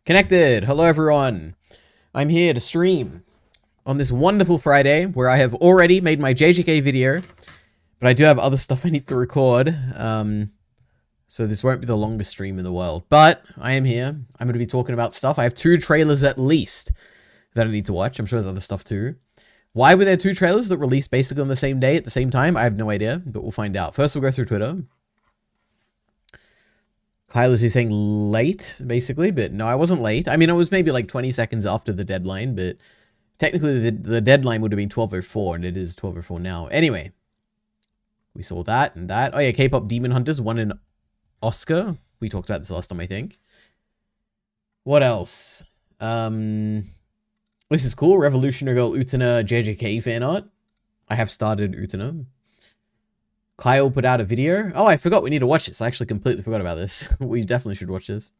Connected. Hello, everyone. I'm here to stream on this wonderful Friday where I have already made my JJK video, but I do have other stuff I need to record. So this won't be the longest stream in the world, but I am here. I'm going to be talking about stuff. I have 2 trailers at least that I need to watch. I'm sure there's other stuff too. Why were there 2 trailers that released basically on the same day at the same time? I have no idea, but we'll find out. First, we'll go through Twitter. Kyle is saying late, basically, but no, I wasn't late. I mean, it was maybe like 20 seconds after the deadline, but technically the deadline would have been 12:04, and it is 12:04 now. Anyway, we saw that and that. Oh yeah, K-pop Demon Hunters won an Oscar. We talked about this last time, I think. What else? This is cool. Revolutionary Girl Utena JJK fan art. I have started Utena. Kyle put out a video. Oh, I forgot we need to watch this. I actually completely forgot about this. We definitely should watch this.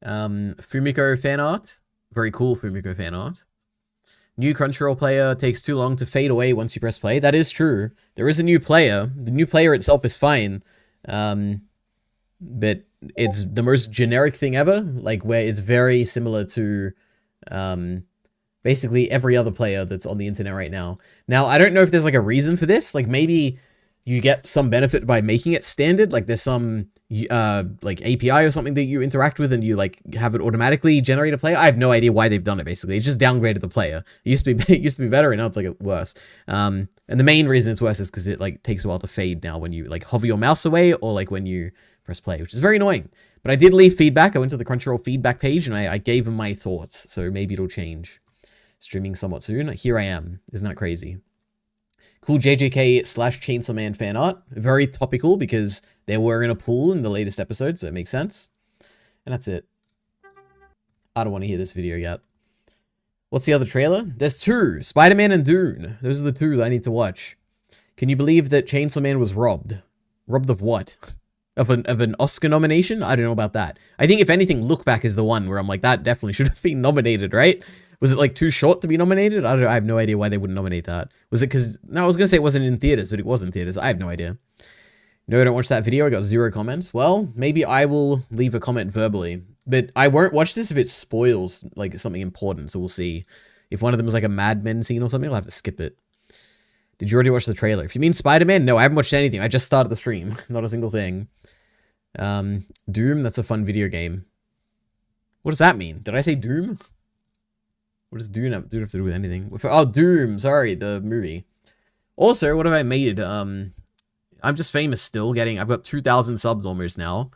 Fumiko fan art. Very cool Fumiko fan art. New Crunchyroll player takes too long to fade away once you press play. That is true. There is a new player. The new player itself is fine. But it's the most generic thing ever. Like, where it's very similar to... basically every other player that's on the internet right now. Now, I don't know if there's like a reason for this. Like maybe you get some benefit by making it standard. Like there's some like API or something that you interact with and you like have it automatically generate a player. I have no idea why they've done it basically. It's just downgraded the player. It used to be better and now it's like worse. And the main reason it's worse is because it like takes a while to fade now when you like hover your mouse away or like when you press play, which is very annoying. But I did leave feedback. I went to the Crunchyroll feedback page and I gave them my thoughts. So maybe it'll change. Streaming somewhat soon. Here I am. Isn't that crazy? Cool JJK / Chainsaw Man fan art. Very topical because they were in a pool in the latest episode, so it makes sense. And that's it. I don't want to hear this video yet. What's the other trailer? There's 2. Spider-Man and Dune. Those are the 2 that I need to watch. Can you believe that Chainsaw Man was robbed? Robbed of what? Of an Oscar nomination? I don't know about that. I think if anything, Look Back is the one where I'm like, that definitely should have been nominated, right? Was it like too short to be nominated? I have no idea why they wouldn't nominate that. Was it because... No, I was going to say it wasn't in theaters, but it was in theaters. I have no idea. No, I don't watch that video. I got 0 comments. Well, maybe I will leave a comment verbally. But I won't watch this if it spoils like something important, so we'll see. If one of them is like a Mad Men scene or something, I'll have to skip it. Did you already watch the trailer? If you mean Spider-Man, no, I haven't watched anything. I just started the stream. Not a single thing. Doom, that's a fun video game. What does that mean? Did I say Doom? What does Dune have to do with anything? Oh, Doom. Sorry, the movie. Also, what have I made? I'm just famous still. I've got 2,000 subs almost now.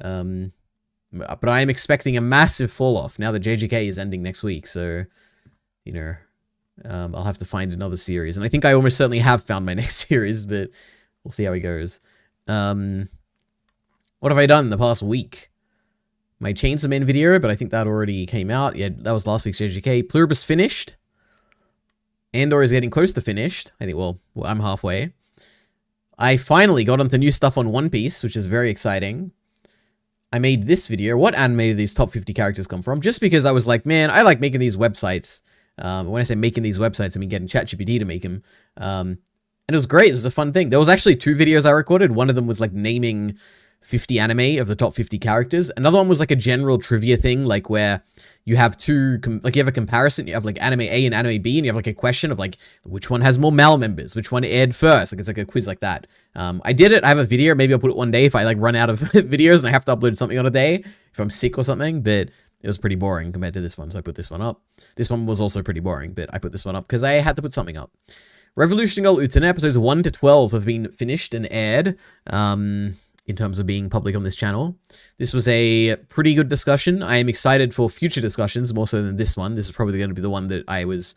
But I am expecting a massive fall off now that JJK is ending next week. So, you know, I'll have to find another series. And I think I almost certainly have found my next series, but we'll see how it goes. What have I done in the past week? My Chainsaw Man video, but I think that already came out. Yeah, that was last week's JJK. Pluribus finished. Andor is getting close to finished. I think, well, I'm halfway. I finally got onto new stuff on One Piece, which is very exciting. I made this video. What anime do these top 50 characters come from? Just because I was like, man, I like making these websites. When I say making these websites, I mean getting ChatGPT to make them. And it was great. It was a fun thing. There was actually 2 videos I recorded. One of them was like naming 50 anime of the top 50 characters. Another one was like a general trivia thing, like where you have you have a comparison. You have like anime A and anime B, and you have like a question of like, which one has more male members? Which one aired first? Like it's like a quiz like that. I did it. I have a video. Maybe I'll put it one day if I like run out of videos and I have to upload something on a day, if I'm sick or something, but it was pretty boring compared to this one. So I put this one up. This one was also pretty boring, but I put this one up because I had to put something up. Revolutionary Girl Utena episodes 1 to 12 have been finished and aired. In terms of being public on this channel. This was a pretty good discussion. I am excited for future discussions, more so than this one. This is probably going to be the one that I was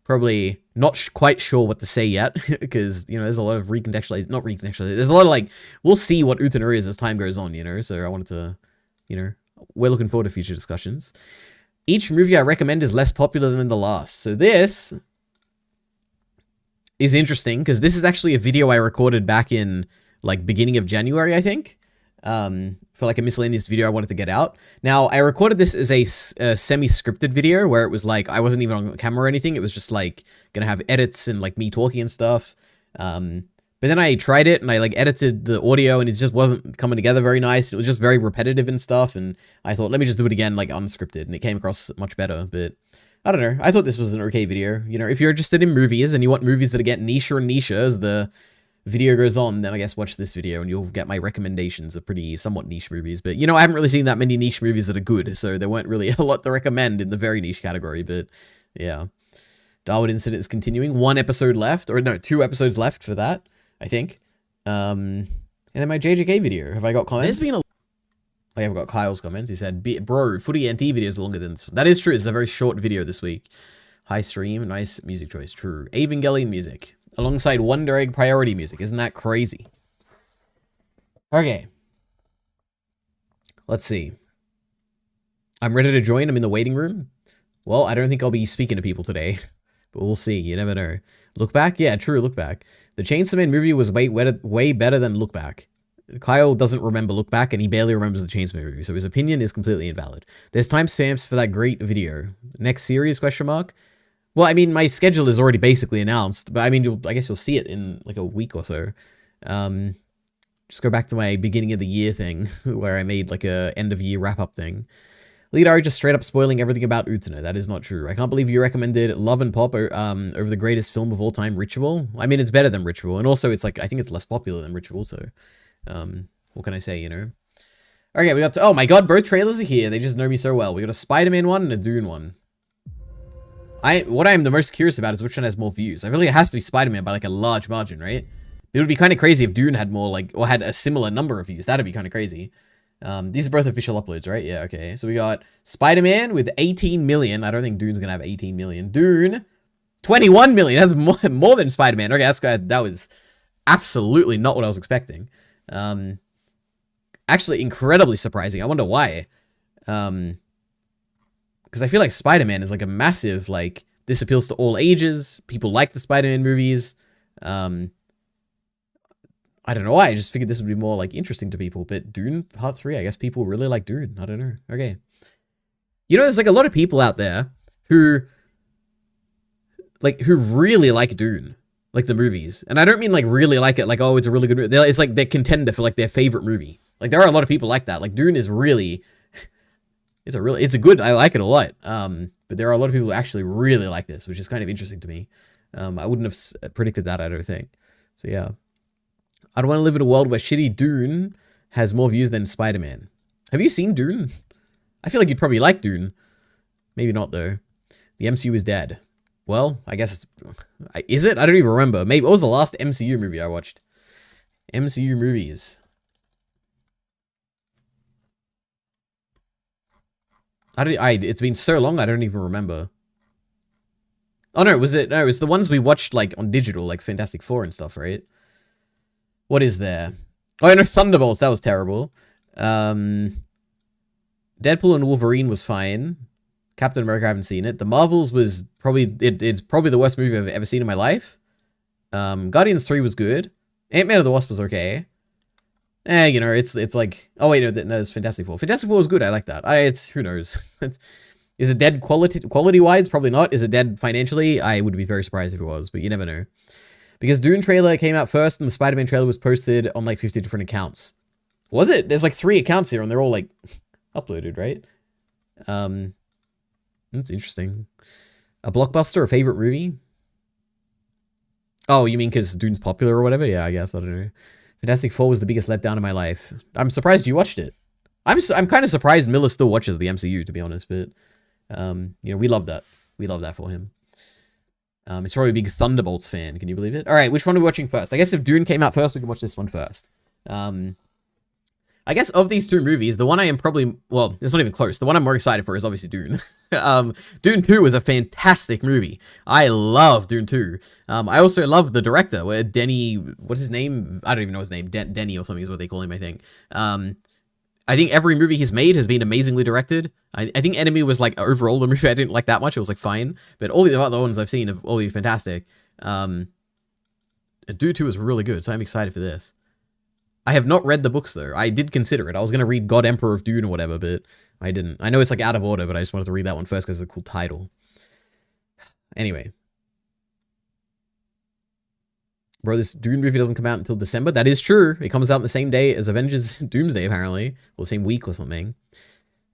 probably not quite sure what to say yet, because, you know, there's a lot of not recontextualization. There's a lot of, like, we'll see what Utena is as time goes on, you know, so I wanted to, you know, we're looking forward to future discussions. Each movie I recommend is less popular than the last. So this is interesting, because this is actually a video I recorded back in like beginning of January, I think, for like a miscellaneous video I wanted to get out. Now, I recorded this as a semi-scripted video where it was like, I wasn't even on camera or anything. It was just like gonna have edits and like me talking and stuff. But But then I tried it and I like edited the audio and it just wasn't coming together very nice. It was just very repetitive and stuff. And I thought, let me just do it again, like unscripted. And it came across much better. But I don't know. I thought this was an okay video. You know, if you're interested in movies and you want movies that get nicher and nicher as the video goes on, then I guess watch this video and you'll get my recommendations of pretty somewhat niche movies. But, you know, I haven't really seen that many niche movies that are good. So there weren't really a lot to recommend in the very niche category. But yeah. Darwin Incident is continuing. 1 episode left. Or no, 2 episodes left for that. I think. And then my JJK video. Have I got comments? Oh, yeah, I've got Kyle's comments. He said, bro, footy NT videos are longer than this one. That is true. It's a very short video this week. High stream. Nice music choice. True. Evangelion music. Alongside Wonder Egg priority music. Isn't that crazy? Okay. Let's see. I'm ready to join. I'm in the waiting room. Well, I don't think I'll be speaking to people today. But we'll see. You never know. Look Back? Yeah, true. Look Back. The Chainsaw Man movie was way better than Look Back. Kyle doesn't remember Look Back, and he barely remembers the Chainsaw Man movie, so his opinion is completely invalid. There's timestamps for that great video. Next series, question mark? Well, I mean, my schedule is already basically announced, but I mean, I guess you'll see it in like a week or so. Just go back to my beginning of the year thing, where I made like a end of year wrap-up thing. EliteAri just straight up spoiling everything about Utena. That is not true. I can't believe you recommended Love and Pop over the greatest film of all time, Ritual. I mean, it's better than Ritual. And also, it's like, I think it's less popular than Ritual, so... what can I say, you know? Okay, we got to... Oh my god, both trailers are here. They just know me so well. We got a Spider-Man one and a Dune one. What I'm the most curious about is which one has more views. I feel like it has to be Spider-Man by like a large margin, right? It would be kind of crazy if Dune had more like... Or had a similar number of views. That'd be kind of crazy. These are both official uploads, right? Yeah, okay. So we got Spider-Man with 18 million. I don't think Dune's gonna have 18 million. Dune, 21 million. That's more than Spider-Man. Okay, that was absolutely not what I was expecting. Actually incredibly surprising. I wonder why. Because I feel like Spider-Man is like a massive, like, this appeals to all ages. People like the Spider-Man movies. I don't know why. I just figured this would be more like interesting to people. But Dune Part 3, I guess people really like Dune. I don't know. Okay. You know, there's like a lot of people out there who really like Dune. Like the movies. And I don't mean like really like it, like, oh, it's a really good movie. It's like their contender for like their favorite movie. Like there are a lot of people like that. Like Dune is really, it's a good, I like it a lot. But there are a lot of people who actually really like this, which is kind of interesting to me. I wouldn't have predicted that, I don't think. So yeah. I don't want to live in a world where shitty Dune has more views than Spider-Man. Have you seen Dune? I feel like you'd probably like Dune. Maybe not, though. The MCU is dead. Well, I guess is it? I don't even remember. Maybe what was the last MCU movie I watched? MCU movies. It's been so long, I don't even remember. Oh, no, was it? No, it was the ones we watched, like, on digital, like Fantastic Four and stuff, right? What is there? Oh, no, Thunderbolts. That was terrible. Deadpool and Wolverine was fine. Captain America, I haven't seen it. The Marvels was probably... It's probably the worst movie I've ever seen in my life. Guardians 3 was good. Ant-Man and the Wasp was okay. You know, it's like... Oh, wait, no, it's Fantastic Four. Fantastic Four was good. I like that. Who knows? Is it dead quality-wise? Probably not. Is it dead financially? I would be very surprised if it was, but you never know. Because Dune trailer came out first and the Spider-Man trailer was posted on like 50 different accounts. Was it? There's like 3 accounts here and they're all like uploaded, right? That's interesting. A blockbuster, a favorite movie? Oh, you mean because Dune's popular or whatever? Yeah, I guess. I don't know. Fantastic Four was the biggest letdown in my life. I'm surprised you watched it. I'm kind of surprised Miller still watches the MCU, to be honest, but you know, we love that. We love that for him. He's probably a big Thunderbolts fan. Can you believe it? All right, which one are we watching first? I guess if Dune came out first, we can watch this one first. I guess of these 2 movies, the one I am probably... Well, it's not even close. The one I'm more excited for is obviously Dune. Dune 2 was a fantastic movie. I love Dune 2. I also love the director, where Denny... What's his name? I don't even know his name. Denny or something is what they call him, I think. I think every movie he's made has been amazingly directed. I think Enemy was like overall the movie I didn't like that much. It was like fine, but all the other ones I've seen have all been fantastic. Dune 2 is really good, so I'm excited for this. I have not read the books though. I did consider it. I was gonna read God Emperor of Dune or whatever, but I didn't. I know it's like out of order, but I just wanted to read that one first because it's a cool title. Anyway. Bro, this Dune movie doesn't come out until December. That is true. It comes out the same day as Avengers Doomsday, apparently. Or the same week or something.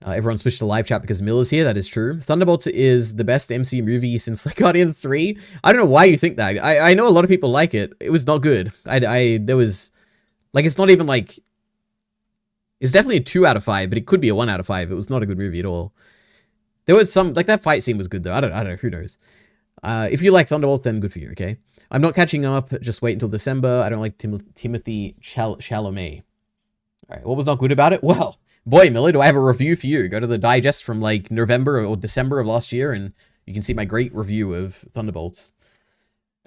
Everyone switched to live chat because Miller's here. That is true. Thunderbolts is the best MCU movie since like Guardians 3. I don't know why you think that. I know a lot of people like it. It was not good. There was... Like, it's not even like... It's definitely a 2 out of 5, but it could be a 1 out of 5. It was not a good movie at all. There was some... Like, that fight scene was good, though. I don't know. Who knows? If you like Thunderbolts, then good for you, okay? I'm not catching up. Just wait until December. I don't like Timothy Chalamet. All right, what was not good about it? Well... Boy, Miller, do I have a review for you. Go to the digest from like November or December of last year and you can see my great review of Thunderbolts.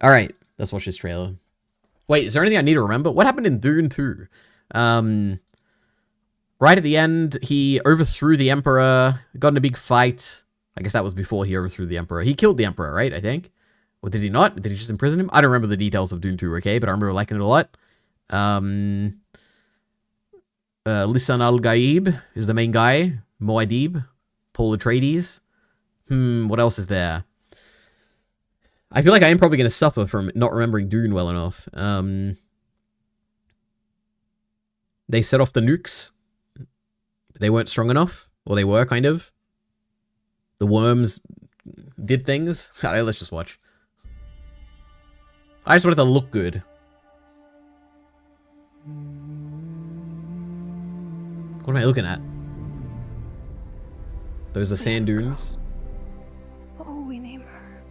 All right, let's watch this trailer. Wait, is there anything I need to remember? What happened in Dune 2? Right at the end, he overthrew the Emperor, got in a big fight. I guess that was before he overthrew the Emperor. He killed the Emperor, right? I think. Or did he not? Did he just imprison him? I don't remember the details of Dune 2, okay? But I remember liking it a lot. Lisan Al-Gaib is the main guy. Muad'Dib. Paul Atreides. What else is there? I feel like I am probably going to suffer from not remembering Dune well enough. They set off the nukes. They weren't strong enough. Or they were, kind of. The worms did things. Alright, let's just watch. I just wanted to look good. What am I looking at? Those are sand dunes. What will we name her?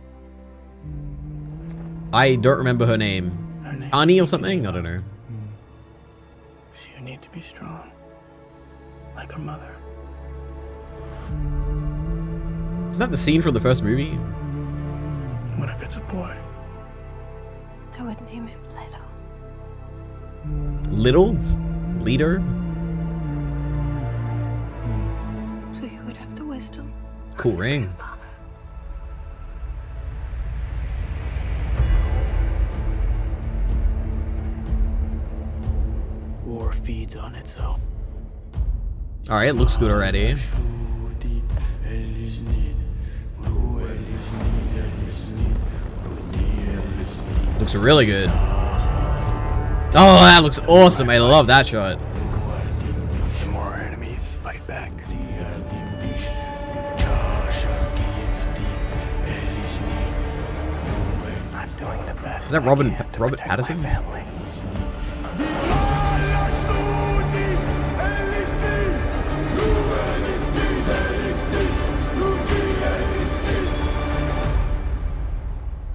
I don't remember her name. Annie or something? I don't know. She'll need to be strong. Like her mother. Isn't that the scene from the first movie? What if it's a boy? I would name him Little? Little. Leader? So he would have the wisdom. Cool ring. War feeds on itself. Alright, it looks good already. Looks really good. Oh, that looks awesome. I love that shot. The more our enemies fight back. I'm doing the best. Is that Robert Pattinson? Family.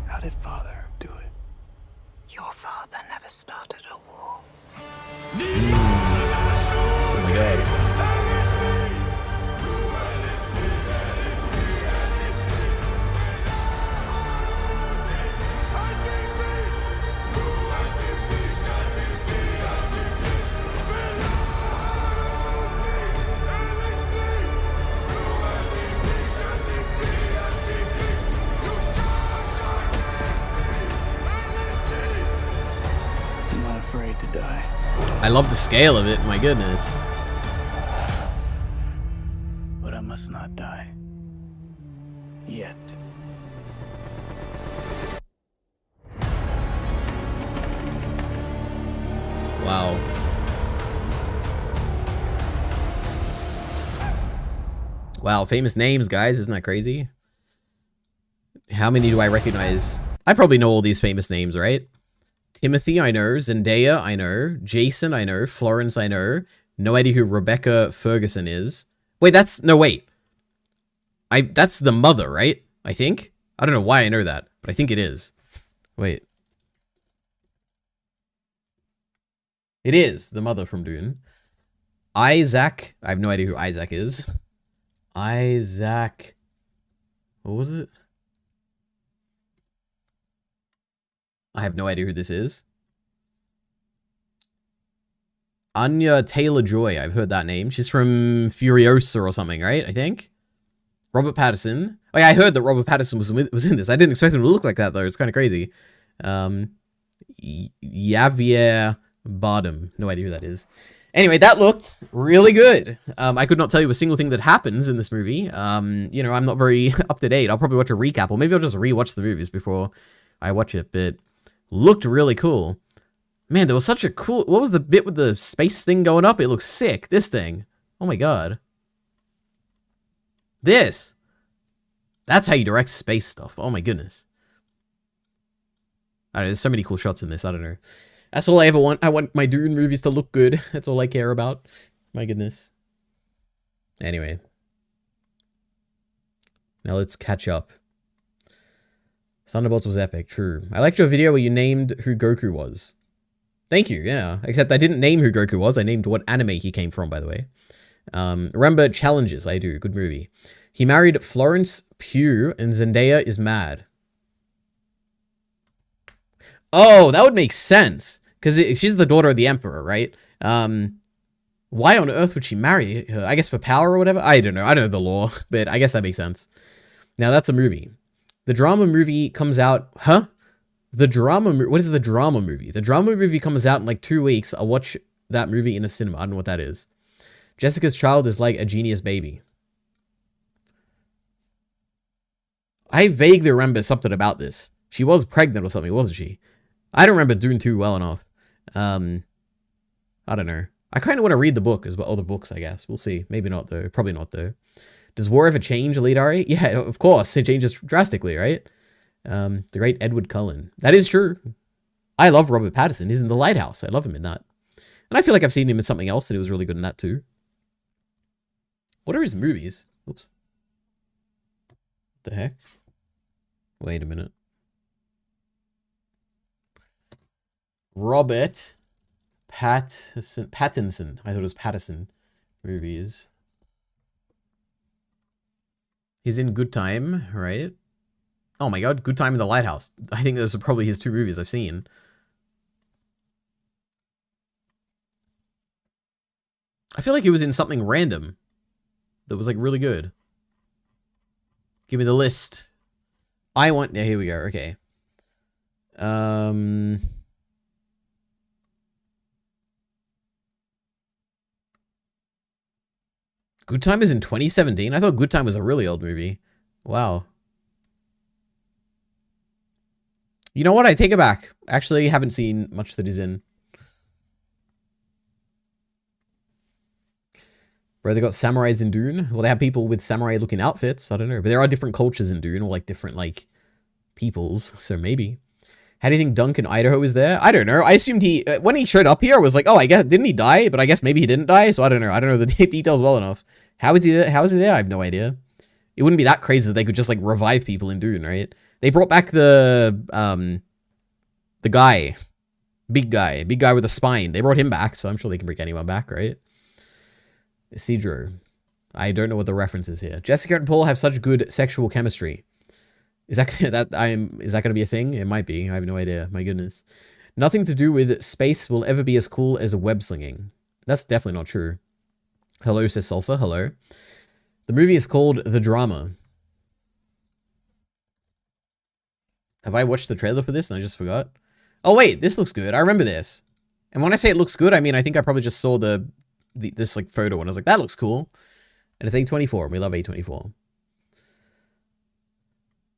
How did Father do it? Your father never started a war. Oh my god. I'm not afraid to die. I love the scale of it. My goodness. But I must not die. Yet. Wow. Wow, famous names, guys. Isn't that crazy? How many do I recognize? I probably know all these famous names, right? Timothy, I know. Zendaya, I know. Jason, I know. Florence, I know. No idea who Rebecca Ferguson is. Wait, that's... No, wait. That's the mother, right? I think? I don't know why I know that, but I think it is. Wait. It is the mother from Dune. Isaac. I have no idea who Isaac is. Isaac. What was it? I have no idea who this is. Anya Taylor-Joy. I've heard that name. She's from Furiosa or something, right? I think. Robert Pattinson. Oh yeah, I heard that Robert Pattinson was in this. I didn't expect him to look like that though. It's kind of crazy. Javier Bardem. No idea who that is. Anyway, that looked really good. I could not tell you a single thing that happens in this movie. You know, I'm not very up to date. I'll probably watch a recap, or maybe I'll just rewatch the movies before I watch it. But Looked really cool. Man, there was such a cool... What was the bit with the space thing going up? It looks sick. This thing. Oh my god. This. That's how you direct space stuff. Oh my goodness. I don't know, there's so many cool shots in this. I don't know. That's all I ever want. I want my Dune movies to look good. That's all I care about. My goodness. Anyway. Now let's catch up. Thunderbolts was epic. True. I liked your video where you named who Goku was. Thank you, yeah. Except I didn't name who Goku was. I named what anime he came from, by the way. Remember Challenges. I do. Good movie. He married Florence Pugh and Zendaya is mad. Oh, that would make sense. Because she's the daughter of the Emperor, right? Why on earth would she marry her? I guess for power or whatever? I don't know. I don't know the law, but I guess that makes sense. Now, that's a movie. The drama movie comes out... Huh? The drama... What is the drama movie? The drama movie comes out in like 2 weeks. I'll watch that movie in a cinema. I don't know what that is. Jessica's child is like a genius baby. I vaguely remember something about this. She was pregnant or something, wasn't she? I don't remember Dune 2 well enough. I don't know. I kind of want to read the book as well. Other books, I guess. We'll see. Maybe not, though. Probably not, though. Does war ever change, EliteAri? Yeah, of course. It changes drastically, right? The great Edward Cullen. That is true. I love Robert Pattinson. He's in The Lighthouse. I love him in that. And I feel like I've seen him in something else and he was really good in that, too. What are his movies? Oops. What the heck? Wait a minute. Robert Pattinson. I thought it was Pattinson. Movies. He's in Good Time, right? Oh my god, Good Time in the Lighthouse. I think those are probably his 2 movies I've seen. I feel like he was in something random that was like really good. Give me the list. I want... Yeah, here we go. Okay. Good Time is in 2017? I thought Good Time was a really old movie. Wow. You know what? I take it back. Actually, haven't seen much that he's in. Bro, they got samurais in Dune. Well, they have people with samurai-looking outfits. I don't know. But there are different cultures in Dune, or like different, like, peoples. So maybe. How do you think Duncan Idaho is there? I don't know. I assumed he... when he showed up here, I was like, oh, I guess... Didn't he die? But I guess maybe he didn't die. So I don't know. I don't know the details well enough. How is he there? How is he there? I have no idea. It wouldn't be that crazy that they could just, like, revive people in Dune, right? They brought back the guy. Big guy with a spine. They brought him back, so I'm sure they can bring anyone back, right? Isidro. I don't know what the reference is here. Jessica and Paul have such good sexual chemistry. Is that gonna be a thing? It might be. I have no idea. My goodness. Nothing to do with space will ever be as cool as a web slinging. That's definitely not true. Hello, says Sulfur. Hello. The movie is called The Drama. Have I watched the trailer for this and I just forgot? Oh wait, this looks good. I remember this. And when I say it looks good, I mean I think I probably just saw this like photo and I was like, that looks cool. And it's A24. And we love A24.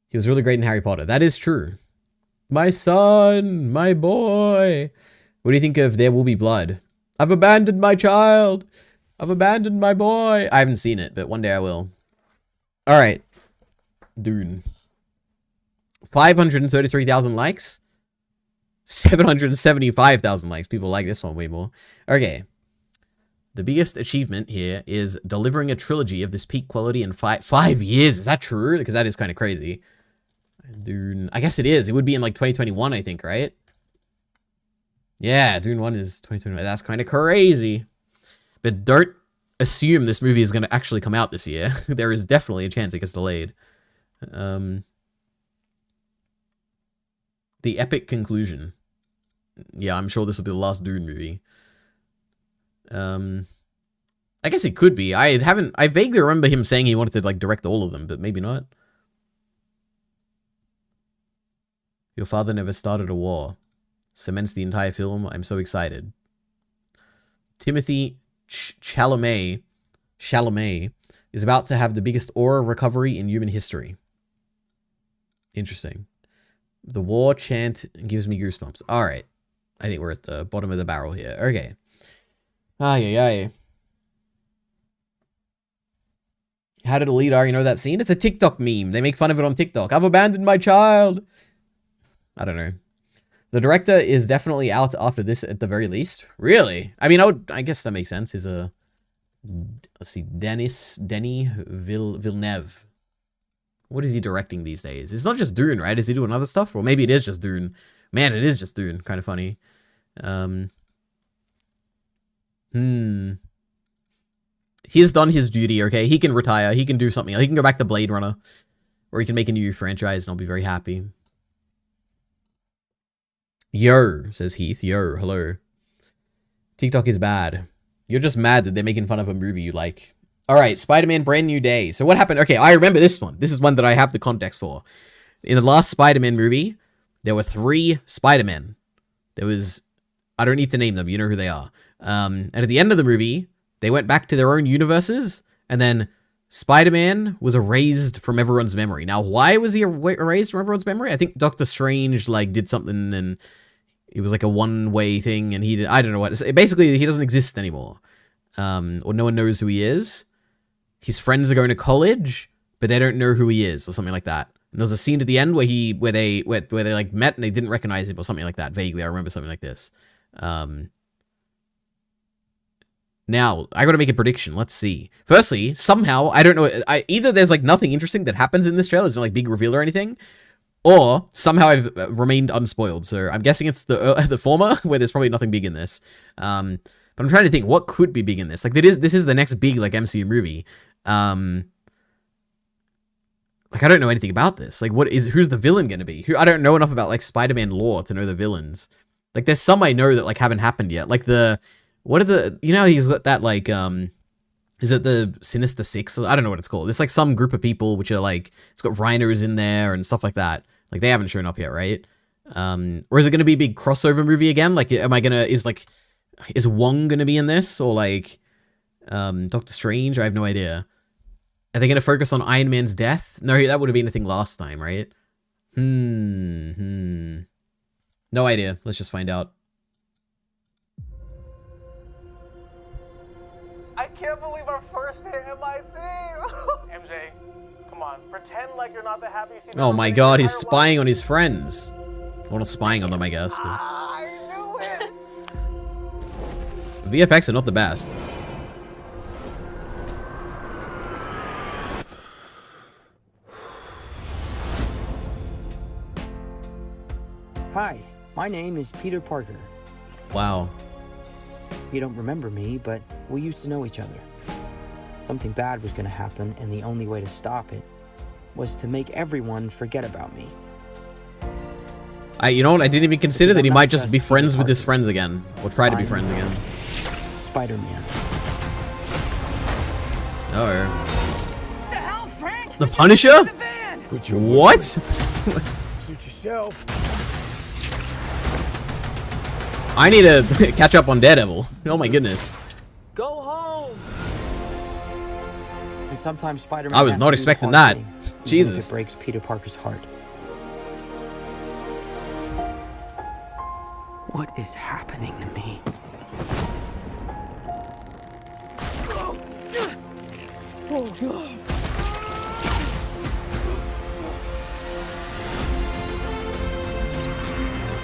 He was really great in Harry Potter. That is true. My son, my boy. What do you think of There Will Be Blood? I've abandoned my child. I've abandoned my boy. I haven't seen it, but one day I will. All right. Dune. 533,000 likes. 775,000 likes. People like this one way more. Okay. The biggest achievement here is delivering a trilogy of this peak quality in 5 years. Is that true? Because that is kind of crazy. Dune. I guess it is. It would be in like 2021, I think, right? Yeah, Dune 1 is 2021. That's kind of crazy. But don't assume this movie is going to actually come out this year. There is definitely a chance it gets delayed. The epic conclusion. Yeah, I'm sure this will be the last Dune movie. I guess it could be. I vaguely remember him saying he wanted to like direct all of them, but maybe not. Your father never started a war. Cements the entire film. I'm so excited. Timothy Chalamet is about to have the biggest aura recovery in human history. Interesting. The war chant gives me goosebumps. All right. I think we're at the bottom of the barrel here. Okay. Ay, ay, ay. How did EliteAri know that scene? It's a TikTok meme. They make fun of it on TikTok. I've abandoned my child. I don't know. The director is definitely out after this at the very least. Really? I mean, I guess that makes sense. He's a... Let's see. Denis Villeneuve. What is he directing these days? It's not just Dune, right? Is he doing other stuff? Or maybe it is just Dune. Man, it is just Dune. Kind of funny. He's done his duty, okay? He can retire. He can do something. He can go back to Blade Runner. Or he can make a new franchise and I'll be very happy. Yo, says Heath. Yo, hello. TikTok is bad. You're just mad that they're making fun of a movie you like. Alright, Spider-Man Brand New Day. So what happened? Okay, I remember this one. This is one that I have the context for. In the last Spider-Man movie, there were 3 Spider-Men. There was... I don't need to name them. You know who they are. And at the end of the movie, they went back to their own universes, and then Spider-Man was erased from everyone's memory. Now, why was he erased from everyone's memory? I think Doctor Strange, like, did something, and it was like a one-way thing, and he did... I don't know what... Basically, he doesn't exist anymore. Or no one knows who he is. His friends are going to college, but they don't know who he is, or something like that. And there was a scene at the end where they like met and they didn't recognize him, or something like that. Vaguely, I remember something like this. Now, I gotta make a prediction. Let's see. Firstly, somehow, I don't know, either there's like nothing interesting that happens in this trailer, there's no like big reveal or anything, or somehow I've remained unspoiled. So I'm guessing it's the former, where there's probably nothing big in this. But I'm trying to think, what could be big in this? Like, this is the next big like MCU movie. Like, I don't know anything about this. Like, who's the villain gonna be? I don't know enough about like Spider-Man lore to know the villains. Like, there's some I know that like haven't happened yet. Like what are the, you know, he's got that like, is it the Sinister Six? I don't know what it's called. It's like some group of people which are like, it's got rhinos in there and stuff like that. Like, they haven't shown up yet, right? Or is it going to be a big crossover movie again? Like, is Wong going to be in this? Or like, Doctor Strange? I have no idea. Are they going to focus on Iron Man's death? No, that would have been the thing last time, right? No idea. Let's just find out. I can't believe our first hit MIT. MJ, come on, pretend like you're not the happiest you've Oh my god, he's spying on his friends. Well, not spying on them, I guess. But... I knew it. VFX are not the best. Hi, my name is Peter Parker. Wow. You don't remember me, but we used to know each other. Something bad was going to happen, and the only way to stop it was to make everyone forget about me. You know what? I didn't even consider that he might just be friends with his friends again. Or try to be friends again. Spider-Man. Oh. The hell, Frank? The Punisher? What? Suit yourself. I need to catch up on Daredevil. Oh my goodness. Go home! And sometimes Spider-Man I was has not to do the expecting hard that. thing, even if Jesus. it breaks Peter Parker's heart. What is happening to me? Oh god.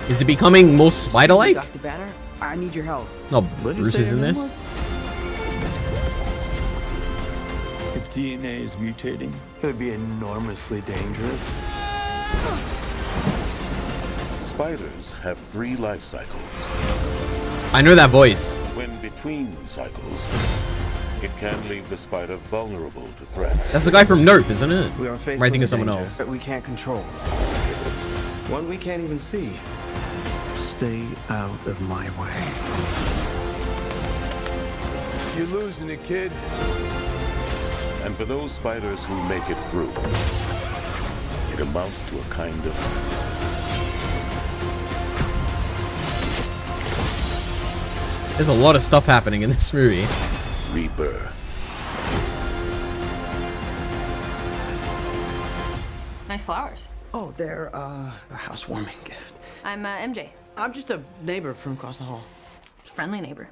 Is it becoming more spider-like? Dr. Banner, I need your help. No, Bruce is in this. If DNA is mutating, it would be enormously dangerous. Spiders have 3 life cycles. I know that voice. When between cycles, it can leave the spider vulnerable to threats. That's the guy from Nope, isn't it? We are faced Or I think with it's a someone danger else. that we can't control. One we can't even see. Stay out of my way. You're losing it, kid. And for those spiders who make it through, it amounts to a kind of There's a lot of stuff happening in this movie. rebirth. Nice flowers. Oh, they're a housewarming gift. I'm MJ. I'm just a neighbor from across the hall. Friendly neighbor.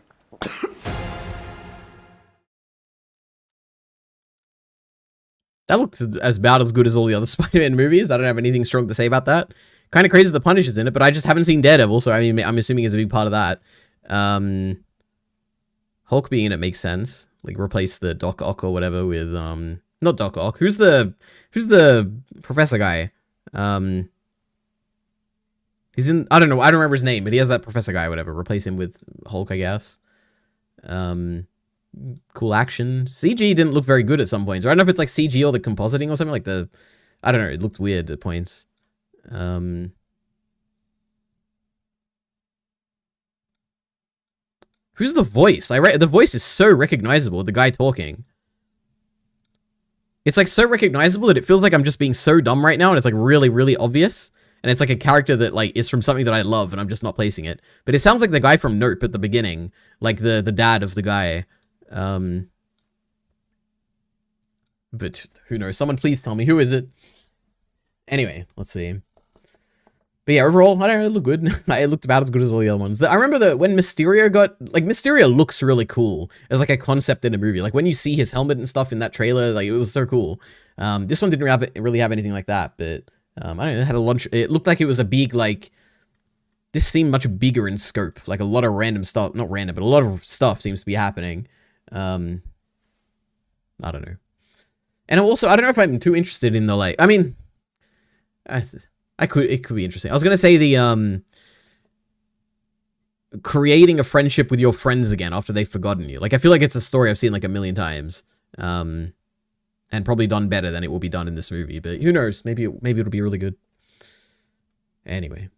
That looks about as good as all the other Spider-Man movies. I don't have anything strong to say about that. Kind of crazy the Punisher's in it, but I just haven't seen Daredevil, so I mean, I'm assuming it's a big part of that. Hulk being in it makes sense. Like, replace the Doc Ock or whatever with, not Doc Ock. Who's the professor guy? He's in, I don't know, I don't remember his name, but he has that professor guy or whatever. Replace him with Hulk, I guess. Cool action. CG didn't look very good at some points. I don't know if it's like CG or the compositing or something, like the, I don't know, it looked weird at points. Who's the voice? The voice is so recognizable, the guy talking. It's like so recognizable that it feels like I'm just being so dumb right now, and it's like really, really obvious. And it's like a character that like is from something that I love, and I'm just not placing it. But it sounds like the guy from Nope at the beginning, like the dad of the guy. But who knows? Someone please tell me, who is it? Anyway, let's see. But yeah, overall, I don't know, it looked good. It looked about as good as all the other ones. I remember that when Mysterio got, like, Mysterio looks really cool as like a concept in a movie. Like when you see his helmet and stuff in that trailer, like it was so cool. This one didn't really have anything like that, but I don't know, it had a lunch. It looked like it was a big, like, this seemed much bigger in scope. Like a lot of random stuff, not random, but a lot of stuff seems to be happening. I don't know. And also, I don't know if I'm too interested in the, like, I mean, it could be interesting. I was gonna say the creating a friendship with your friends again after they've forgotten you. Like I feel like it's a story I've seen like a million times, and probably done better than it will be done in this movie. But who knows? Maybe it'll be really good. Anyway,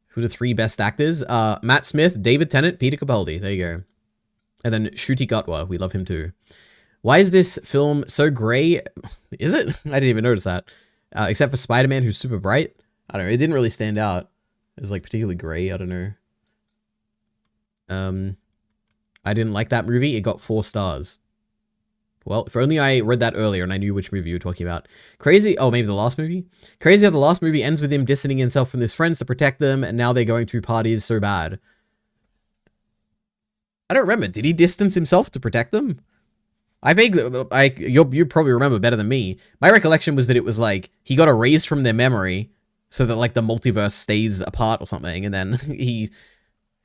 who are the 3 best actors? Matt Smith, David Tennant, Peter Capaldi. There you go. And then Shruti Gatwa. We love him too. Why is this film so grey? Is it? I didn't even notice that. Except for Spider-Man, who's super bright. I don't know. It didn't really stand out. It was like particularly grey. I don't know. I didn't like that movie. It got 4 stars. Well, if only I read that earlier and I knew which movie you were talking about. Crazy. Oh, maybe the last movie? Crazy how the last movie ends with him distancing himself from his friends to protect them, and now they're going to parties so bad. I don't remember. Did he distance himself to protect them? I think you probably remember better than me. My recollection was that it was like he got erased from their memory so that like the multiverse stays apart or something, and then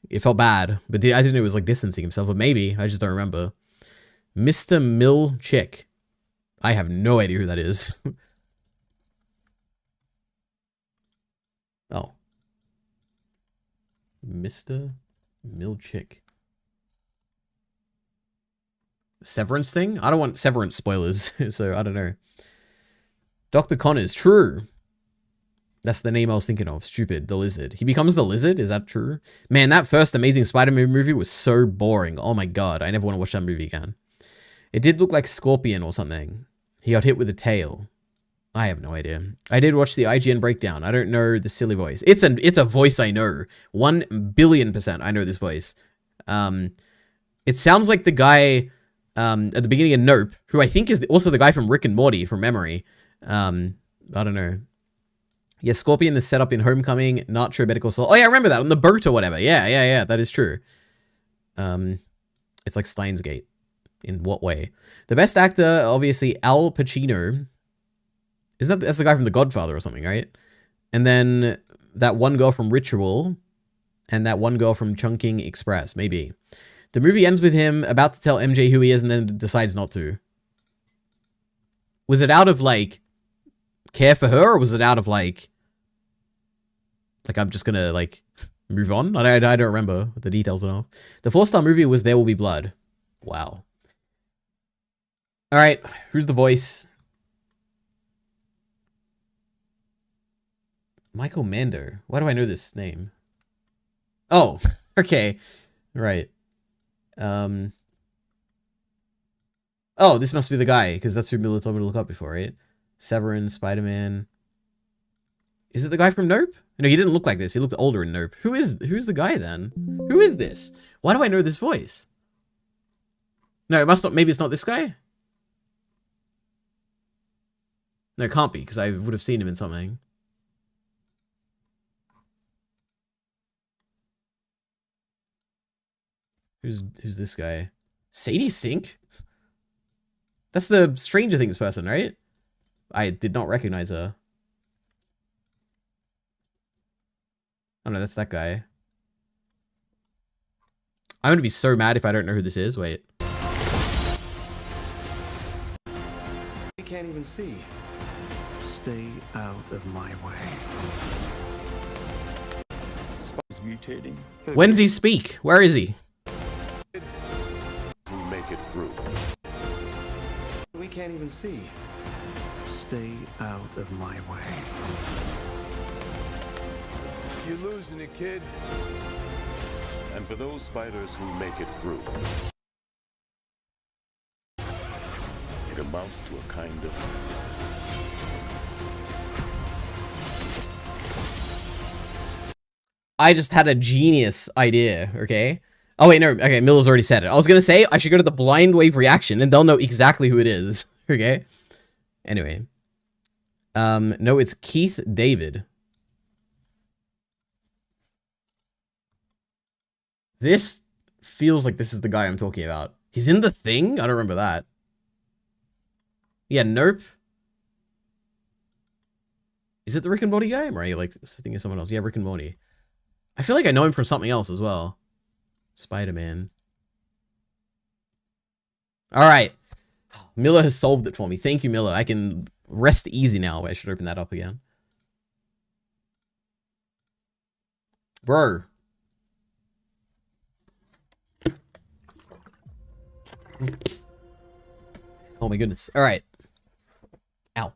it felt bad. But I didn't know it was like distancing himself, but maybe I just don't remember. Mr. Milchick. I have no idea who that is. Oh, Mr. Milchick. Severance thing? I don't want Severance spoilers, so I don't know. Dr. Connors, true. That's the name I was thinking of. Stupid, the lizard. He becomes the lizard? Is that true? Man, that first Amazing Spider-Man movie was so boring. Oh my god, I never want to watch that movie again. It did look like Scorpion or something. He got hit with a tail. I have no idea. I did watch the IGN breakdown. I don't know the silly voice. It's a voice I know. 1,000,000,000% I know this voice. It sounds like the guy at the beginning of Nope, who I think is also the guy from Rick and Morty from memory. I don't know. Yeah, Scorpion is set up in Homecoming, not true Medical Soul. Oh yeah, I remember that on the boat or whatever. Yeah, that is true. It's like Steins Gate. In what way? The best actor, obviously, Al Pacino. That's the guy from The Godfather or something, right? And then that one girl from Ritual, and that one girl from Chungking Express, maybe. The movie ends with him about to tell MJ who he is and then decides not to. Was it out of, like, care for her, or was it out of, like I'm just gonna, like, move on? I don't remember the details at all. The 4-star movie was There Will Be Blood. Wow. Alright, who's the voice? Michael Mando. Why do I know this name? Oh, okay. Right. Oh, this must be the guy, because that's who Miller told me to look up before, right? Severance, Spider-Man. Is it the guy from Nope? No, he didn't look like this. He looked older in Nope. Who's the guy then? Who is this? Why do I know this voice? No, it must not. Maybe it's not this guy? No, it can't be, because I would have seen him in something. Who's this guy? Sadie Sink? That's the Stranger Things person, right? I did not recognize her. Oh no, that's that guy. I'm gonna be so mad if I don't know who this is. Wait. We can't even see. Stay out of my way. Is mutating. When does he speak? Where is he? Who make it through. We can't even see. Stay out of my way. You're losing it, kid. And for those spiders who make it through, it amounts to a kind of I just had a genius idea, okay? Oh wait, no, okay, Miller's already said it. I was gonna say I should go to the blind wave reaction and they'll know exactly who it is, okay? Anyway. No, it's Keith David. This feels like this is the guy I'm talking about. He's in The Thing? I don't remember that. Yeah, nope. Is it the Rick and Morty guy? Am I like thinking of someone else? Yeah, Rick and Morty. I feel like I know him from something else as well. Spider-Man. Alright. Miller has solved it for me. Thank you, Miller. I can rest easy now. I should open that up again. Bro. Oh my goodness. Alright. Ow.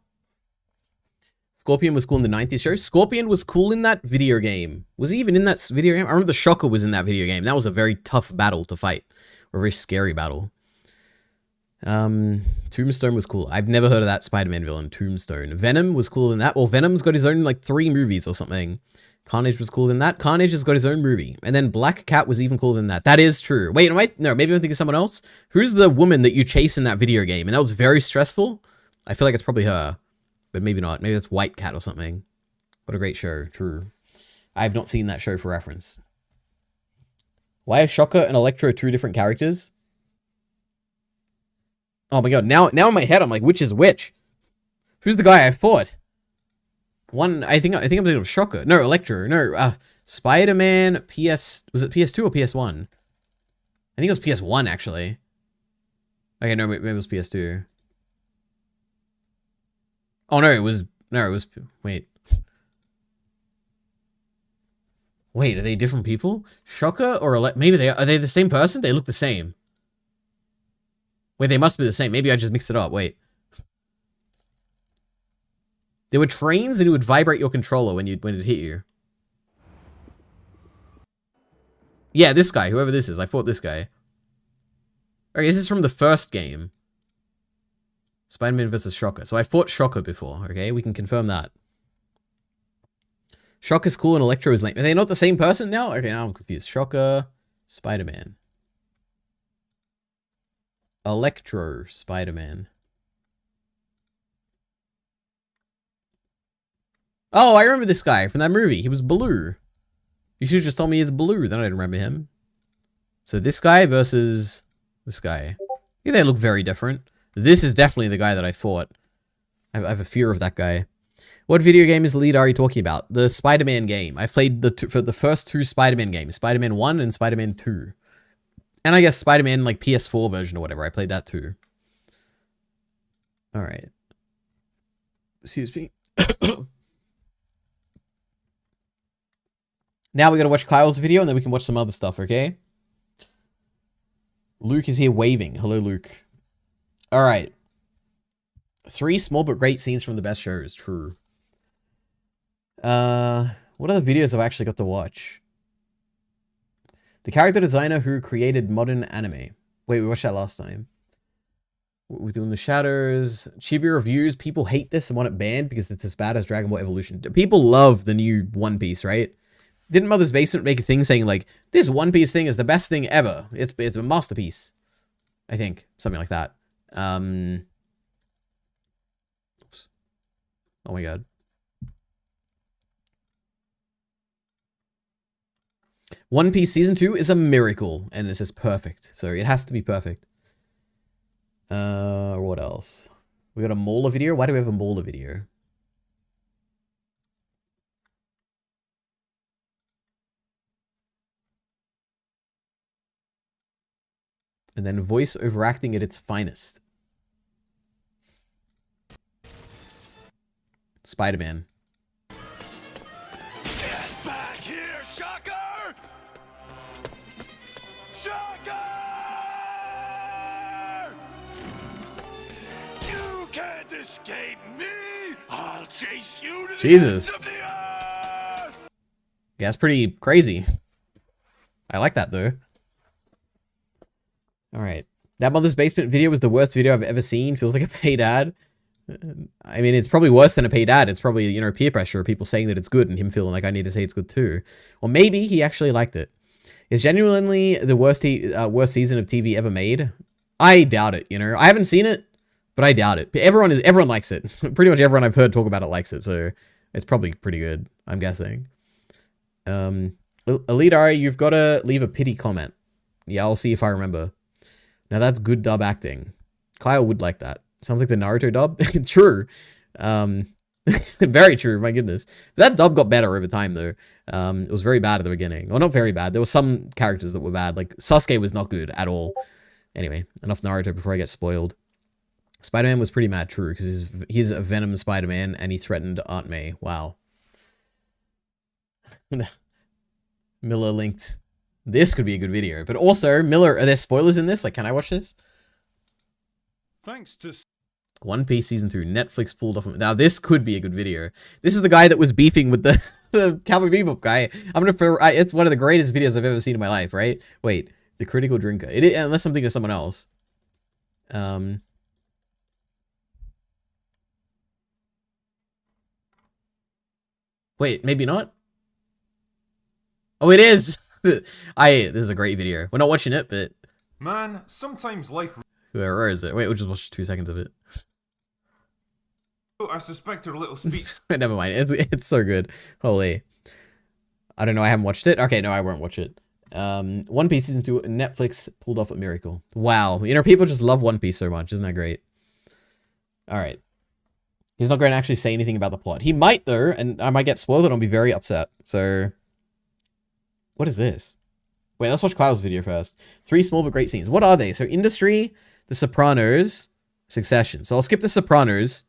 Scorpion was cool in the 90s show. Scorpion was cool in that video game. Was he even in that video game? I remember the Shocker was in that video game. That was a very tough battle to fight. A very scary battle. Tombstone was cool. I've never heard of that Spider-Man villain, Tombstone. Venom was cool in that. Well, Venom's got his own, like, 3 movies or something. Carnage was cool in that. Carnage has got his own movie. And then Black Cat was even cooler than that. That is true. Wait, no, maybe I'm thinking of someone else. Who's the woman that you chase in that video game? And that was very stressful. I feel like it's probably her. But maybe not. Maybe that's White Cat or something. What a great show. True. I have not seen that show for reference. Why are Shocker and Electro 2 different characters? Oh my god, now in my head I'm like, which is which? Who's the guy I fought? One, I think I'm thinking of Shocker. No, Electro. No, Spider-Man PS... Was it PS2 or PS1? I think it was PS1, actually. Okay, no, maybe it was PS2. Oh, no, it was... Wait. Wait, are they different people? Shocker or maybe are they the same person? They look the same. Wait, they must be the same. Maybe I just mixed it up. Wait. There were trains and it would vibrate your controller when it hit you. Yeah, this guy, whoever this is. I fought this guy. Okay, this is from the first game. Spider-Man vs. Shocker. So I fought Shocker before, okay? We can confirm that. Shocker's cool and Electro is lame. Are they not the same person now? Okay, now I'm confused. Shocker, Spider-Man. Electro, Spider-Man. Oh, I remember this guy from that movie. He was blue. You should have just told me he's blue. Then I didn't remember him. So this guy versus this guy. Yeah, they look very different. This is definitely the guy that I fought. I have a fear of that guy. What video game is EliteAri talking about? The Spider-Man game. I've played for the first 2 Spider-Man games. Spider-Man 1 and Spider-Man 2. And I guess Spider-Man, like, PS4 version or whatever. I played that too. Alright. Excuse me. Now we gotta watch Kyle's video and then we can watch some other stuff, okay? Luke is here waving. Hello, Luke. Alright. 3 small but great scenes from the best shows. True. What other videos have I actually got to watch? The character designer who created modern anime. Wait, we watched that last time. We're doing the shadows. Chibi reviews. People hate this and want it banned because it's as bad as Dragon Ball Evolution. People love the new One Piece, right? Didn't Mother's Basement make a thing saying like, this One Piece thing is the best thing ever. It's a masterpiece. I think. Something like that. Oops. Oh my god. One Piece Season 2 is a miracle, and this is perfect. So it has to be perfect. What else? We got a Mauler video. Why do we have a Mauler video? And then voice overacting at its finest. Spider-Man. Get back here, Shocker! Shocker! You can't escape me! I'll chase you to Jesus. the ends of the earth! Yeah, that's pretty crazy. I like that, though. Alright. That Mother's Basement video was the worst video I've ever seen. Feels like a paid ad. I mean, it's probably worse than a paid ad. It's probably, you know, peer pressure, people saying that it's good and him feeling like I need to say it's good too. Or maybe he actually liked it. It's genuinely the worst season of TV ever made. I doubt it, you know. I haven't seen it, but I doubt it. Everyone likes it. Pretty much everyone I've heard talk about it likes it, so it's probably pretty good, I'm guessing. EliteAri, you've got to leave a pity comment. Yeah, I'll see if I remember. Now that's good dub acting. Kyle would like that. Sounds like the Naruto dub. True. Very true, my goodness. But that dub got better over time, though. It was very bad at the beginning. Well, not very bad. There were some characters that were bad. Like, Sasuke was not good at all. Anyway, enough Naruto before I get spoiled. Spider-Man was pretty mad, true, because he's a Venom Spider-Man, and he threatened Aunt May. Wow. Miller linked. This could be a good video. But also, Miller, are there spoilers in this? Like, can I watch this? Thanks to One Piece Season 2. Netflix pulled off. Now, this could be a good video. This is the guy that was beefing with the, the Cowboy Bebop guy. It's one of the greatest videos I've ever seen in my life, right? Wait. The Critical Drinker. Unless I'm thinking of someone else. Wait, maybe not? Oh, it is! This is a great video. We're not watching it, but... man, sometimes life... Where is it? Wait, we'll just watch 2 seconds of it. I suspect her little speech... Never mind. It's so good. Holy. I don't know. I haven't watched it. Okay, no, I won't watch it. One Piece Season 2. Netflix pulled off a miracle. Wow. You know, people just love One Piece so much. Isn't that great? Alright. He's not going to actually say anything about the plot. He might, though, and I might get spoiled and I'll be very upset. So... what is this? Wait, let's watch Kyle's video first. 3 small but great scenes. What are they? So, Industry, The Sopranos, Succession. So, I'll skip The Sopranos.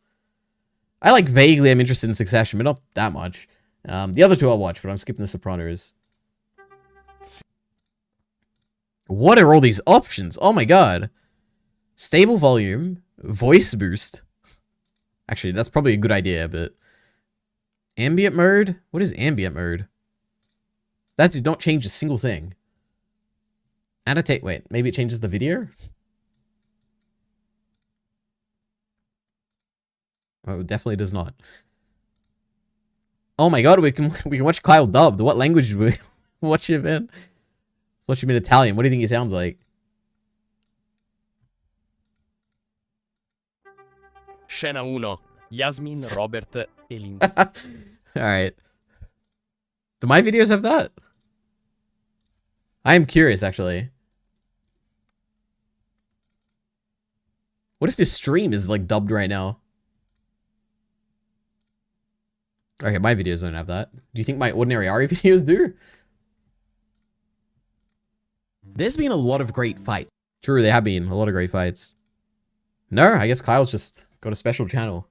I like vaguely am interested in Succession, but not that much. The other 2 I'll watch, but I'm skipping The Sopranos. What are all these options? Oh my god. Stable volume, voice boost. Actually, that's probably a good idea, but... ambient mode? What is ambient mode? That did not change a single thing. Annotate. Wait, maybe it changes the video? Oh, it definitely does not. Oh my god, we can watch Kyle dubbed. What language do we watch him in? Watch him in Italian. What do you think he sounds like? Scena 1. Yasmin, Robert, e Linda. Alright. Do my videos have that? I am curious, actually. What if this stream is, like, dubbed right now? Okay, my videos don't have that. Do you think my EliteAri videos do? There's been a lot of great fights. True, they have been. A lot of great fights. No, I guess Kyle's just got a special channel.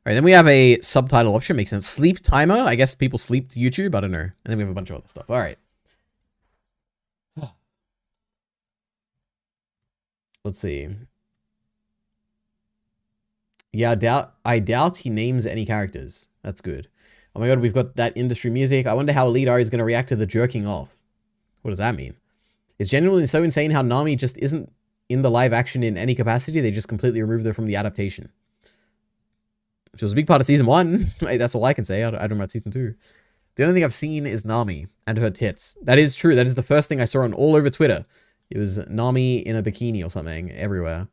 Alright, then we have a subtitle option. Makes sense. Sleep timer. I guess people sleep to YouTube. I don't know. And then we have a bunch of other stuff. Alright. Let's see. Yeah, I doubt he names any characters. That's good. Oh my god, we've got that industry music. I wonder how EliteAri is going to react to the jerking off. What does that mean? It's genuinely so insane how Nami just isn't in the live action in any capacity. They just completely removed her from the adaptation. She was a big part of season 1. That's all I can say. I don't know about season 2. The only thing I've seen is Nami and her tits. That is true. That is the first thing I saw on all over Twitter. It was Nami in a bikini or something everywhere.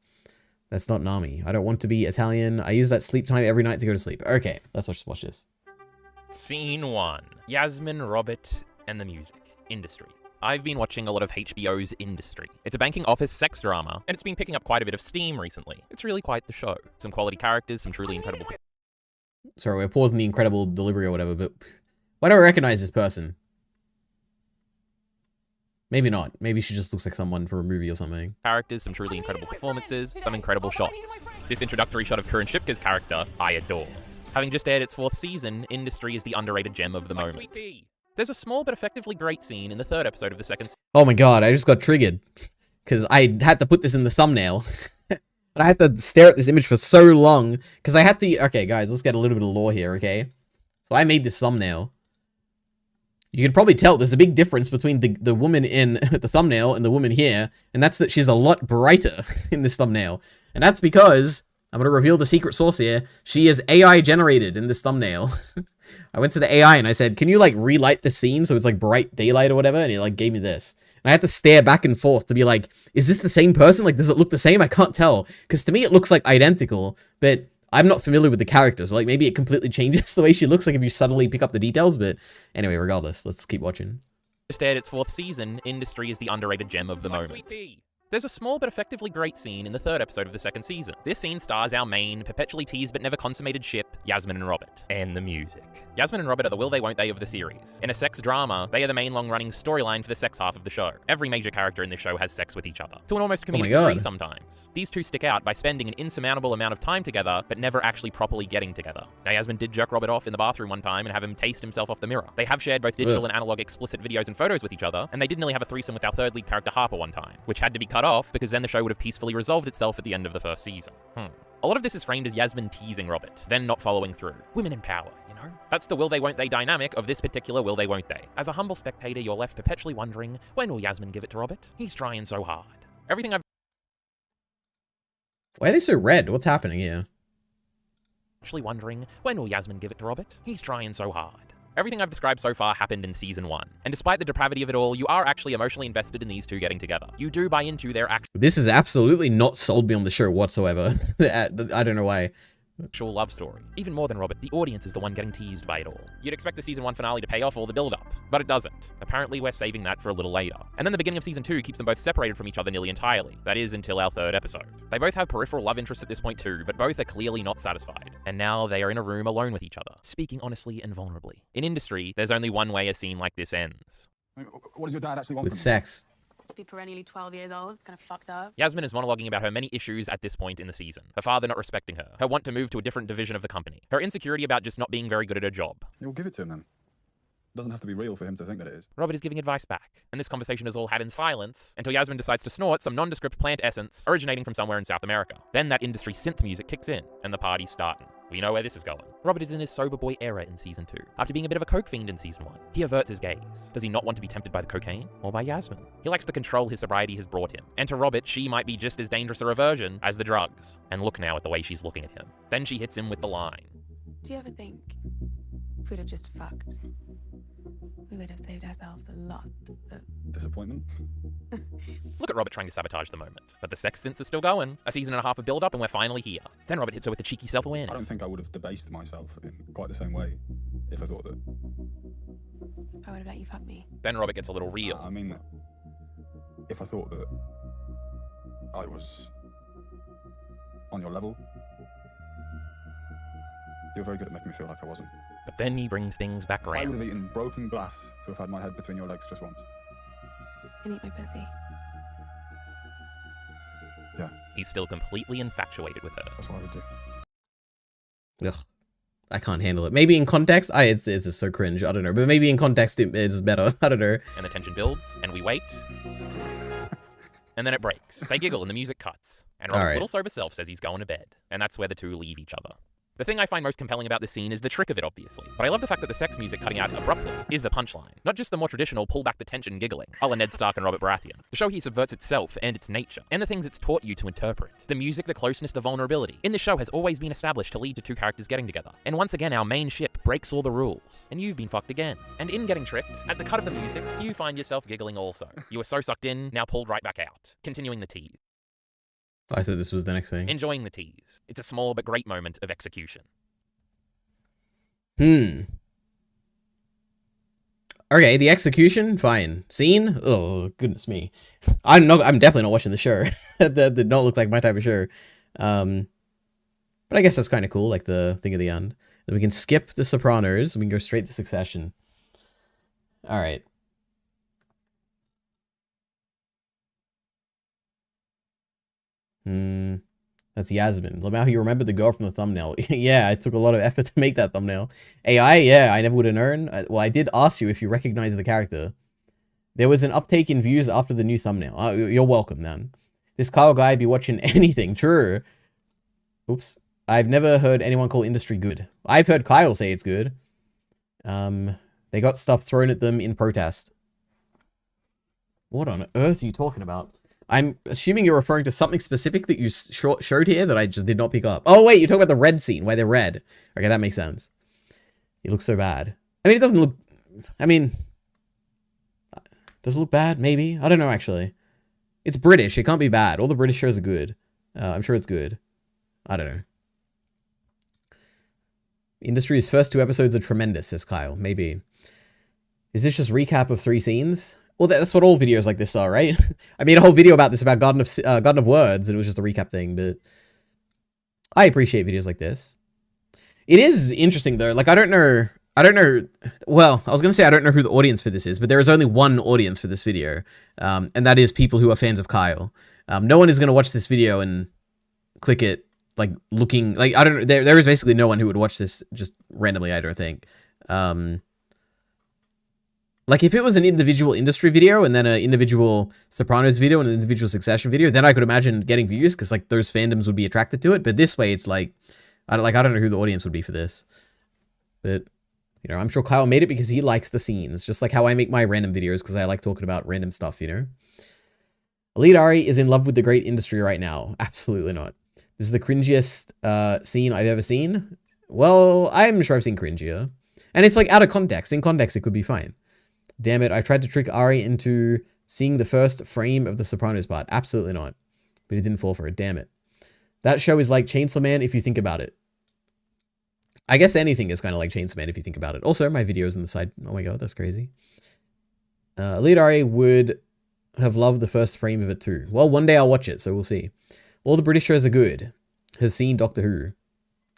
That's not Nami. I don't want to be Italian. I use that sleep time every night to go to sleep. Okay, let's watch this. Scene 1. Yasmin, Robert, and the music. Industry. I've been watching a lot of HBO's Industry. It's a banking office sex drama, and it's been picking up quite a bit of steam recently. It's really quite the show. Some quality characters, some truly incredible... Sorry, we're pausing the incredible delivery or whatever, but why do I recognize this person? Maybe not. Maybe she just looks like someone from a movie or something. Characters, some truly incredible performances, some incredible shots. This introductory shot of Kurin Shipka's character, I adore. Having just aired its 4th season, Industry is the underrated gem of the moment. There's a small but effectively great scene in the 3rd episode of the 2nd season. Oh my god, I just got triggered. Because I had to put this in the thumbnail. And I had to stare at this image for so long. Because I had to... Okay, guys, let's get a little bit of lore here, okay? So I made this thumbnail. You can probably tell there's a big difference between the woman in the thumbnail and the woman here. And that's that she's a lot brighter in this thumbnail. And that's because... I'm going to reveal the secret source here. She is AI generated in this thumbnail. I went to the AI and I said, can you like relight the scene so it's like bright daylight or whatever? And it like gave me this. And I had to stare back and forth to be like, is this the same person? Like, does it look the same? I can't tell. Because to me, it looks like identical, but I'm not familiar with the character. So like maybe it completely changes the way she looks like if you subtly pick up the details. But anyway, regardless, let's keep watching. Just aired its 4th season, Industry is the underrated gem of the moment. There's a small but effectively great scene in the 3rd episode of the 2nd season. This scene stars our main, perpetually teased but never consummated ship, Yasmin and Robert. And the music. Yasmin and Robert are the will they won't they of the series. In a sex drama, they are the main long-running storyline for the sex half of the show. Every major character in this show has sex with each other. To an almost comedic degree sometimes. These two stick out by spending an insurmountable amount of time together, but never actually properly getting together. Now Yasmin did jerk Robert off in the bathroom one time and have him taste himself off the mirror. They have shared both digital and analog explicit videos and photos with each other, and they did nearly have a threesome with our 3rd lead character Harper one time, which had to be cut off because then the show would have peacefully resolved itself at the end of the 1st season. A lot of this is framed as Yasmin teasing Robert, then not following through. Women in power, you know? That's the will they won't they dynamic of this particular will they won't they. As a humble spectator, you're left perpetually wondering, when will Yasmin give it to Robert? He's trying so hard. Everything I've... Why are they so red? What's happening here? Actually wondering, when will Yasmin give it to Robert? He's trying so hard. Everything I've described so far happened in Season 1. And despite the depravity of it all, you are actually emotionally invested in these two getting together. You do buy into their This has absolutely not sold me on the show whatsoever. I don't know why. Actual love story. Even more than Robert, the audience is the one getting teased by it all. You'd expect the Season 1 finale to pay off all the build-up, but it doesn't. Apparently, we're saving that for a little later. And then the beginning of Season 2 keeps them both separated from each other nearly entirely. That is, until our 3rd episode. They both have peripheral love interests at this point too, but both are clearly not satisfied. And now they are in a room alone with each other, speaking honestly and vulnerably. In Industry, there's only one way a scene like this ends. What does your dad actually want with sex? To be perennially 12 years old, it's kind of fucked up. Yasmin is monologuing about her many issues at this point in the season. Her father not respecting her, her want to move to a different division of the company, her insecurity about just not being very good at her job. You'll give it to him then. It doesn't have to be real for him to think that it is. Robert is giving advice back, and this conversation is all had in silence until Yasmin decides to snort some nondescript plant essence originating from somewhere in South America. Then that Industry synth music kicks in, and the party's starting. We know where this is going. Robert is in his sober boy era in Season 2, after being a bit of a coke fiend in Season 1. He averts his gaze. Does he not want to be tempted by the cocaine? Or by Yasmin? He likes the control his sobriety has brought him. And to Robert, she might be just as dangerous a reversion as the drugs. And look now at the way she's looking at him. Then she hits him with the line. Do you ever think if we'd have just fucked, we would have saved ourselves a lot of... Disappointment? Look at Robert trying to sabotage the moment. But the sex stints are still going. A season and a half of build-up and we're finally here. Then Robert hits her with the cheeky self-awareness. I don't think I would have debased myself in quite the same way if I thought that... I would have let you fuck me. Then Robert gets a little real. I mean, if I thought that I was on your level, you're very good at making me feel like I wasn't. But then he brings things back around. I would have eaten broken glass to have had my head between your legs just once. And eat my pussy. Yeah. He's still completely infatuated with her. That's what I would do. Ugh. I can't handle it. Maybe in context, it's just so cringe. I don't know. But maybe in context, it's better. I don't know. And the tension builds, and we wait. And then it breaks. They giggle, and the music cuts. And Robert's little sober self says he's going to bed. And that's where the two leave each other. The thing I find most compelling about this scene is the trick of it, obviously. But I love the fact that the sex music cutting out abruptly is the punchline. Not just the more traditional pull back the tension giggling, a la Ned Stark and Robert Baratheon. The show here subverts itself and its nature, and the things it's taught you to interpret. The music, the closeness, the vulnerability. In the show has always been established to lead to two characters getting together. And once again, our main ship breaks all the rules. And you've been fucked again. And in getting tricked, at the cut of the music, you find yourself giggling also. You were so sucked in, now pulled right back out. Continuing the tease. I thought this was the next thing. Enjoying the tease. It's a small but great moment of execution. Okay, the execution, fine. Scene? Oh, goodness me. I'm definitely not watching the show. that did not look like my type of show. But I guess that's kind of cool, like the thing at the end. Then we can skip The Sopranos, and we can go straight to Succession. All right. That's Yasmin. Love how you remembered the girl from the thumbnail. Yeah, it took a lot of effort to make that thumbnail. AI, yeah, I never would have known. Well, I did ask you if you recognize the character. There was an uptake in views after the new thumbnail. You're welcome, then. This Kyle guy be watching anything. True. Oops. I've never heard anyone call industry good. I've heard Kyle say it's good. They got stuff thrown at them in protest. What on earth are you talking about? I'm assuming you're referring to something specific that you showed here that I just did not pick up. Oh, wait, you're talking about the red scene where they're red. Okay, that makes sense. It looks so bad. I mean, it doesn't look... I mean... Does it look bad? Maybe. I don't know, actually. It's British. It can't be bad. All the British shows are good. I'm sure it's good. I don't know. Industry's first 2 episodes are tremendous, says Kyle. Maybe. Is this just recap of 3 scenes? Well, that's what all videos like this are, right? I made a whole video about this, about Garden of Words, and it was just a recap thing, but I appreciate videos like this. It is interesting, though. Like, I don't know. Well, I was going to say I don't know who the audience for this is, but there is only one audience for this video, and that is people who are fans of Kyle. No one is going to watch this video and click it, like, looking... Like, I don't know. There is basically no one who would watch this just randomly, I don't think. Like, if it was an individual industry video and then an individual Sopranos video and an individual Succession video, then I could imagine getting views because, like, those fandoms would be attracted to it. But this way, it's like I don't know who the audience would be for this. But, you know, I'm sure Kyle made it because he likes the scenes. Just like how I make my random videos because I like talking about random stuff, you know? EliteAri is in love with the great industry right now. Absolutely not. This is the cringiest scene I've ever seen. Well, I'm sure I've seen cringier. And it's, like, out of context. In context, it could be fine. Damn it, I tried to trick Ari into seeing the first frame of the Sopranos part. Absolutely not. But he didn't fall for it. Damn it. That show is like Chainsaw Man if you think about it. I guess anything is kind of like Chainsaw Man if you think about it. Also, my videos on the side. Oh my god, that's crazy. EliteAri would have loved the first frame of it too. Well, one day I'll watch it, so we'll see. All the British shows are good. Has seen Doctor Who.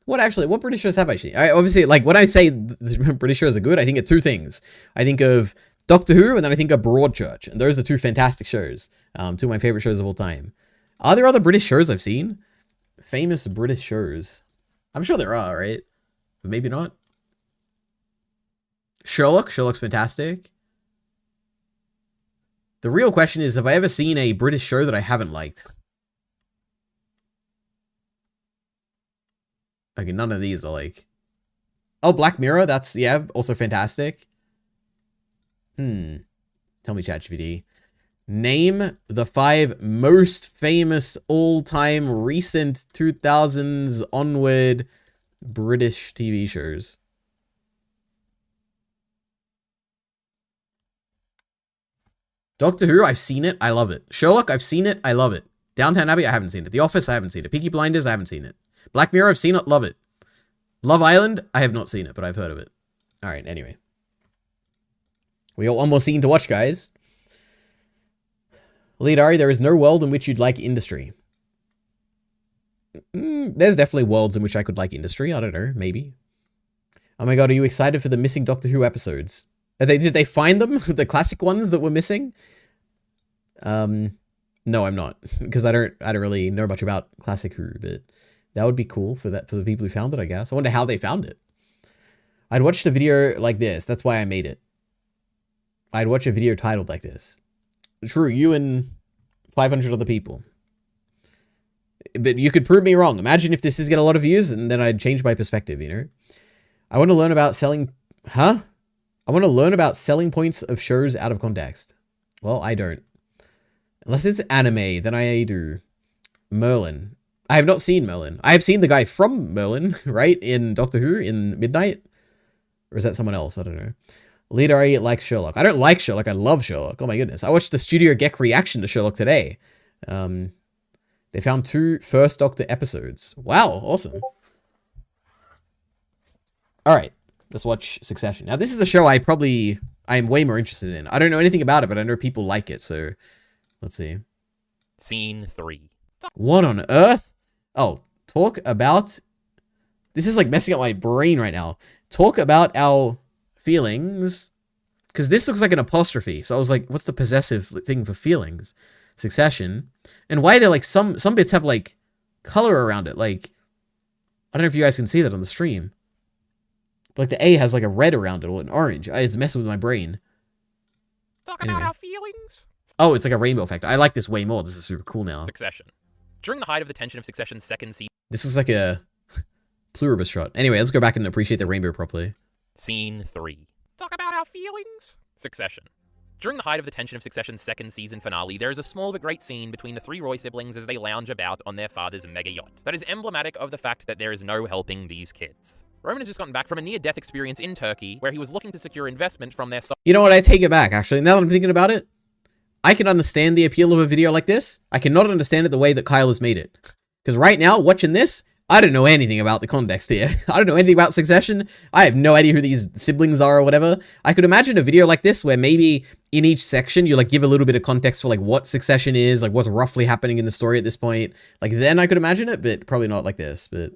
What British shows have I seen? Obviously, like, when I say the British shows are good, I think of 2 things. I think of Doctor Who, and then I think of Broadchurch. And those are 2 fantastic shows. 2 of my favorite shows of all time. Are there other British shows I've seen? Famous British shows. I'm sure there are, right? But maybe not. Sherlock. Sherlock's fantastic. The real question is, have I ever seen a British show that I haven't liked? Okay, none of these are like... Oh, Black Mirror, that's, yeah, also fantastic. Tell me, ChatGPT. Name the 5 most famous all-time recent 2000s onward British TV shows. Doctor Who, I've seen it, I love it. Sherlock, I've seen it, I love it. Downton Abbey, I haven't seen it. The Office, I haven't seen it. Peaky Blinders, I haven't seen it. Black Mirror, I've seen it, love it. Love Island, I have not seen it, but I've heard of it. Alright, anyway. We got one more scene to watch, guys. EliteAri, there is no world in which you'd like industry. There's definitely worlds in which I could like industry. I don't know, maybe. Oh my god, are you excited for the missing Doctor Who episodes? Did they find them? The classic ones that were missing? No, I'm not. Because I don't really know much about classic Who, but that would be cool for the people who found it, I guess. I wonder how they found it. I'd watched a video like this. That's why I made it. I'd watch a video titled like this. True, you and 500 other people. But you could prove me wrong. Imagine if this is getting a lot of views, and then I'd change my perspective, you know? I want to learn about selling... Huh? I want to learn about selling points of shows out of context. Well, I don't. Unless it's anime, then I do. Merlin. I have not seen Merlin. I have seen the guy from Merlin, right? In Doctor Who, in Midnight? Or is that someone else? I don't know. EliteAri likes Sherlock. I don't like Sherlock. I love Sherlock. Oh my goodness. I watched the Studio Gek reaction to Sherlock today. They found 2 First Doctor episodes. Wow, awesome. All right, let's watch Succession. Now, this is a show I am way more interested in. I don't know anything about it, but I know people like it, so let's see. Scene 3. What on earth? Oh, talk about... This is like messing up my brain right now. Talk about our feelings. Because this looks like an apostrophe. So I was like, what's the possessive thing for feelings? Succession. And why they're like, some bits have like color around it. Like, I don't know if you guys can see that on the stream. But like the A has like a red around it or an orange. It's messing with my brain. Talk about our feelings. Oh, it's like a rainbow effect. I like this way more. This is super cool now. Succession. During the height of the tension of Succession's second season. This is like a pluribus shot. Anyway, let's go back and appreciate the rainbow properly. Scene 3. Talk about our feelings. Succession. During the height of the tension of Succession's second season finale, there is a small but great scene between the 3 Roy siblings as they lounge about on their father's mega yacht. That is emblematic of the fact that there is no helping these kids. Roman has just gotten back from a near-death experience in Turkey, where he was looking to secure investment from their... You know what? I take it back, actually. Now that I'm thinking about it, I can understand the appeal of a video like this. I cannot understand it the way that Kyle has made it. Because right now, watching this, I don't know anything about the context here. I don't know anything about Succession. I have no idea who these siblings are or whatever. I could imagine a video like this where maybe in each section you like give a little bit of context for like what Succession is, like what's roughly happening in the story at this point. Like then I could imagine it, but probably not like this. But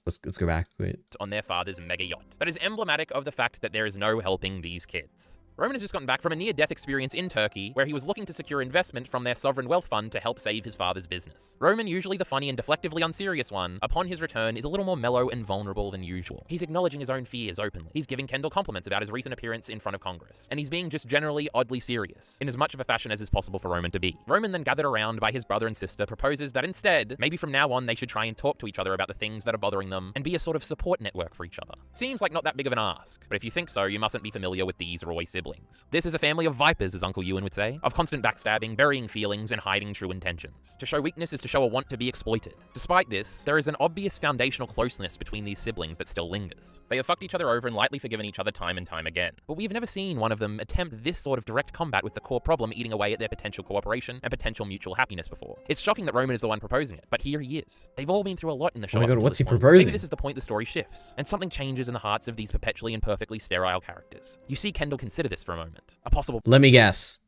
let's go back. Wait. On their father's mega yacht. That is emblematic of the fact that there is no helping these kids. Roman has just gotten back from a near-death experience in Turkey, where he was looking to secure investment from their sovereign wealth fund to help save his father's business. Roman, usually the funny and deflectively unserious one, upon his return is a little more mellow and vulnerable than usual. He's acknowledging his own fears openly. He's giving Kendall compliments about his recent appearance in front of Congress. And he's being just generally oddly serious, in as much of a fashion as is possible for Roman to be. Roman, then gathered around by his brother and sister, proposes that instead, maybe from now on they should try and talk to each other about the things that are bothering them, and be a sort of support network for each other. Seems like not that big of an ask, but if you think so, you mustn't be familiar with these Roy siblings. This is a family of vipers, as Uncle Ewan would say, of constant backstabbing, burying feelings, and hiding true intentions. To show weakness is to show a want to be exploited. Despite this, there is an obvious foundational closeness between these siblings that still lingers. They have fucked each other over and lightly forgiven each other time and time again. But we've never seen one of them attempt this sort of direct combat with the core problem eating away at their potential cooperation and potential mutual happiness before. It's shocking that Roman is the one proposing it, but here he is. They've all been through a lot in the show. Oh my god, up what's he this point. proposing? Maybe this is the point the story shifts, and something changes in the hearts of these perpetually and perfectly sterile characters. You see Kendall consider this for a moment. A possible... Let me guess.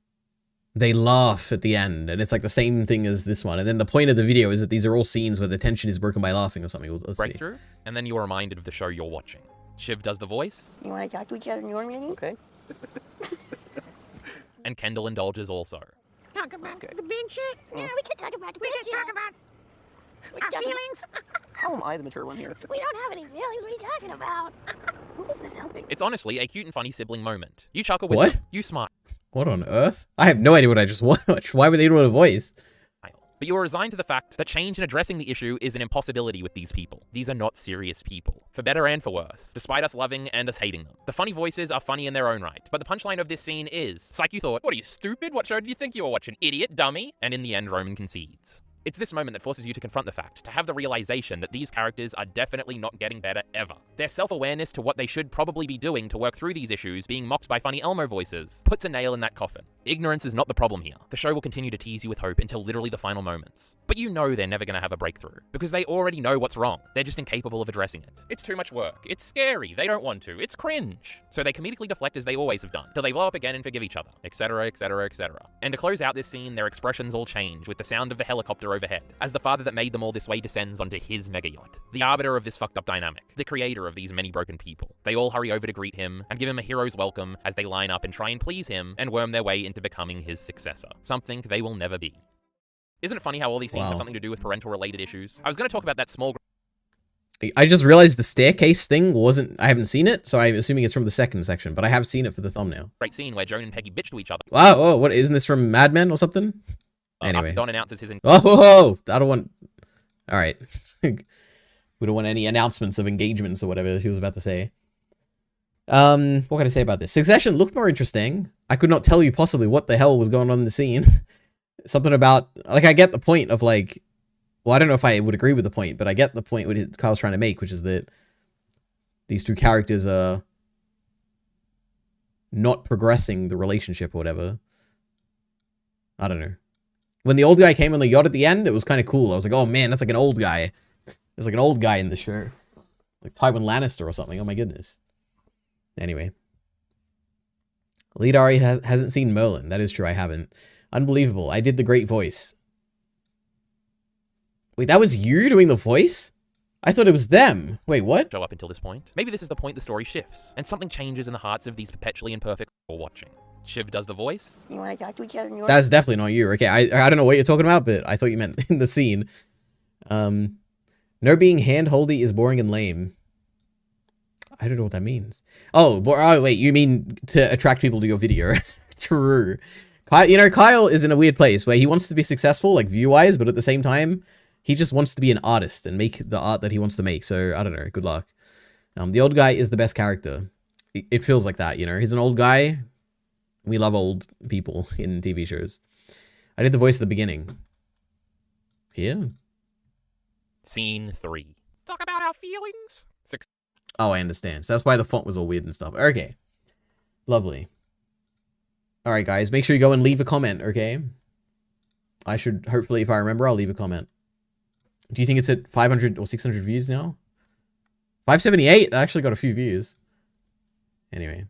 They laugh at the end, and it's like the same thing as this one. And then the point of the video is that these are all scenes where the tension is broken by laughing or something. Let's breakthrough, and then you're reminded of the show you're watching. Shiv does the voice. You want to talk to each other in your meeting? Okay. And Kendall indulges also. Talk about the big shit? Yeah, we can talk about the big shit. We can talk about our feelings. How am I the mature one here? We don't have any feelings. What are you talking about? Who is this helping? It's honestly a cute and funny sibling moment. You chuckle with them, you smile. What on earth? I have no idea what I just watched. Why would they do a voice? But you're resigned to the fact that change in addressing the issue is an impossibility with these people. These are not serious people, for better and for worse, despite us loving and us hating them. The funny voices are funny in their own right, but the punchline of this scene is, psych, you thought, what are you, stupid? What show did you think you were watching, idiot, dummy? And in the end, Roman concedes. It's this moment that forces you to confront the fact, to have the realization that these characters are definitely not getting better ever. Their self-awareness to what they should probably be doing to work through these issues, being mocked by funny Elmo voices, puts a nail in that coffin. Ignorance is not the problem here. The show will continue to tease you with hope until literally the final moments. But you know they're never going to have a breakthrough, because they already know what's wrong. They're just incapable of addressing it. It's too much work. It's scary. They don't want to. It's cringe. So they comedically deflect as they always have done, till they blow up again and forgive each other, etc, etc, etc. And to close out this scene, their expressions all change with the sound of the helicopter overhead, as the father that made them all this way descends onto his mega yacht. The arbiter of this fucked up dynamic, the creator of these many broken people. They all hurry over to greet him and give him a hero's welcome as they line up and try and please him and worm their way into becoming his successor. Something they will never be. Isn't it funny how all these scenes have something to do with parental related issues? I was going to talk about that small... I just realized the staircase thing wasn't... I haven't seen it, so I'm assuming it's from the second section, but I have seen it for the thumbnail. Great scene where Joan and Peggy bitch to each other. Wow, oh, what, isn't this from Mad Men or something? Anyway. After Don announces his... Oh, I don't want... Alright. We don't want any announcements of engagements or whatever he was about to say. What can I say about this? Succession looked more interesting. I could not tell you possibly what the hell was going on in the scene. Something about... Like, I get the point of, like... Well, I don't know if I would agree with the point, but I get the point what Kyle's trying to make, which is that these two characters are not progressing the relationship or whatever. I don't know. When the old guy came on the yacht at the end, it was kind of cool. I was like, oh man, that's like an old guy. There's like an old guy in the show. Like Tywin Lannister or something. Oh my goodness. Anyway. EliteAri hasn't seen Merlin. That is true, I haven't. Unbelievable. I did the great voice. Wait, that was you doing the voice? I thought it was them. Wait, what? Show up until this point. Maybe this is the point the story shifts, and something changes in the hearts of these perpetually imperfect people watching. Shiv does the voice. You want to talk to each other? That's definitely not you. Okay, I don't know what you're talking about, but I thought you meant in the scene. No being hand-holdy is boring and lame. I don't know what that means. Oh, wait, you mean to attract people to your video. True. You know, Kyle is in a weird place where he wants to be successful, like view-wise, but at the same time, he just wants to be an artist and make the art that he wants to make. So, I don't know. Good luck. The old guy is the best character. It feels like that, you know? He's an old guy. We love old people in TV shows. I did the voice at the beginning. Here? Scene 3. Talk about our feelings. 6. Oh, I understand. So that's why the font was all weird and stuff. Okay. Lovely. Alright, guys. Make sure you go and leave a comment, okay? I should, hopefully, if I remember, I'll leave a comment. Do you think it's at 500 or 600 views now? 578? That actually got a few views. Anyway.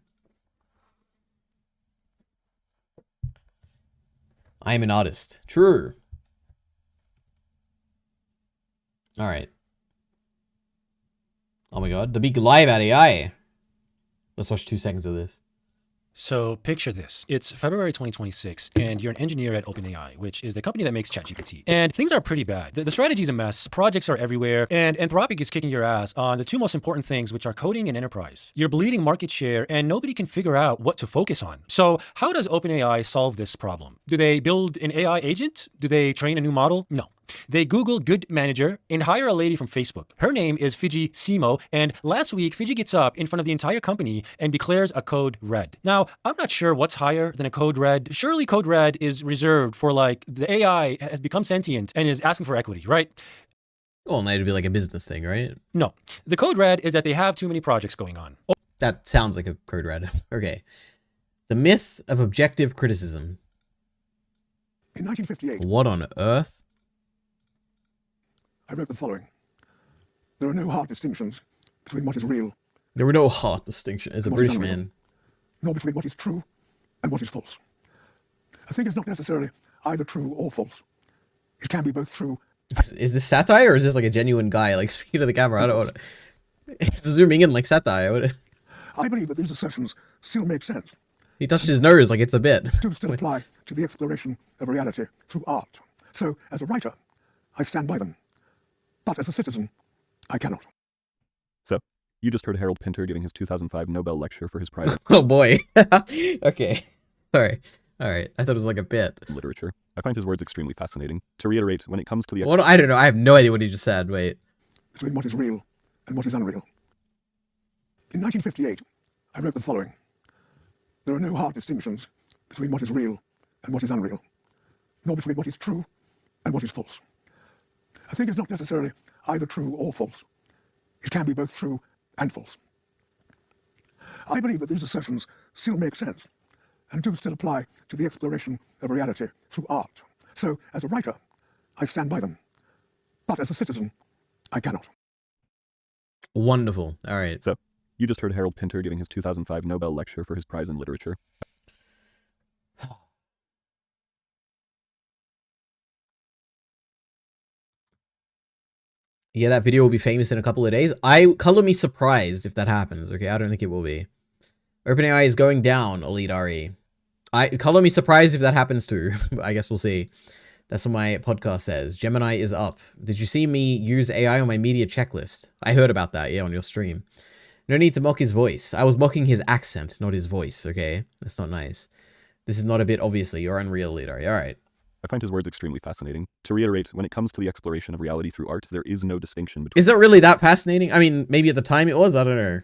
I am an artist. True. Alright. Oh my god. The big live at AI. Let's watch 2 seconds of this. So picture this. It's February 2026, and you're an engineer at OpenAI, which is the company that makes ChatGPT. And things are pretty bad. The strategy's a mess, projects are everywhere, and Anthropic is kicking your ass on the 2 most important things, which are coding and enterprise. You're bleeding market share, and nobody can figure out what to focus on. So how does OpenAI solve this problem? Do they build an AI agent? Do they train a new model? No. They Google good manager and hire a lady from Facebook. Her name is Fiji Simo, and last week, Fiji gets up in front of the entire company and declares a code red. Now, I'm not sure what's higher than a code red. Surely code red is reserved for, like, the AI has become sentient and is asking for equity, right? Well, and that'd be like a business thing, right? No. The code red is that they have too many projects going on. That sounds like a code red. Okay. The myth of objective criticism. In 1958... What on earth? I wrote the following. There are no hard distinctions between what is real. There were no hard distinctions as a British man. Nor between what is true and what is false. A thing is not necessarily either true or false. It can be both true. Is this satire or is this like a genuine guy like speaking to the camera? I don't know. It's zooming in like satire. I believe that these assertions still make sense. He touched his nose like it's a bit. Do still apply to the exploration of reality through art. So, as a writer, I stand by them. But as a citizen, I cannot. So, you just heard Harold Pinter giving his 2005 Nobel lecture for his prize. Oh boy. Okay. Sorry. Alright. I thought it was like a bit. Literature. I find his words extremely fascinating. To reiterate, when it comes to the... What? I don't know. I have no idea what he just said. Wait. Between what is real and what is unreal. In 1958, I wrote the following. There are no hard distinctions between what is real and what is unreal, nor between what is true and what is false. A thing is not necessarily either true or false. It can be both true and false. I believe that these assertions still make sense and do still apply to the exploration of reality through art. So, as a writer, I stand by them. But as a citizen, I cannot. Wonderful. All right. So, you just heard Harold Pinter giving his 2005 Nobel lecture for his prize in literature. Yeah, that video will be famous in a couple of days. Color me surprised if that happens, okay? I don't think it will be. OpenAI is going down, EliteAri. Color me surprised if that happens too. I guess we'll see. That's what my podcast says. Gemini is up. Did you see me use AI on my media checklist? I heard about that, yeah, on your stream. No need to mock his voice. I was mocking his accent, not his voice, okay? That's not nice. This is not a bit, obviously. You're unreal, EliteAri. Alright. I find his words extremely fascinating. To reiterate, when it comes to the exploration of reality through art, there is no distinction between... Is that really that fascinating? I mean, maybe at the time it was, I don't know.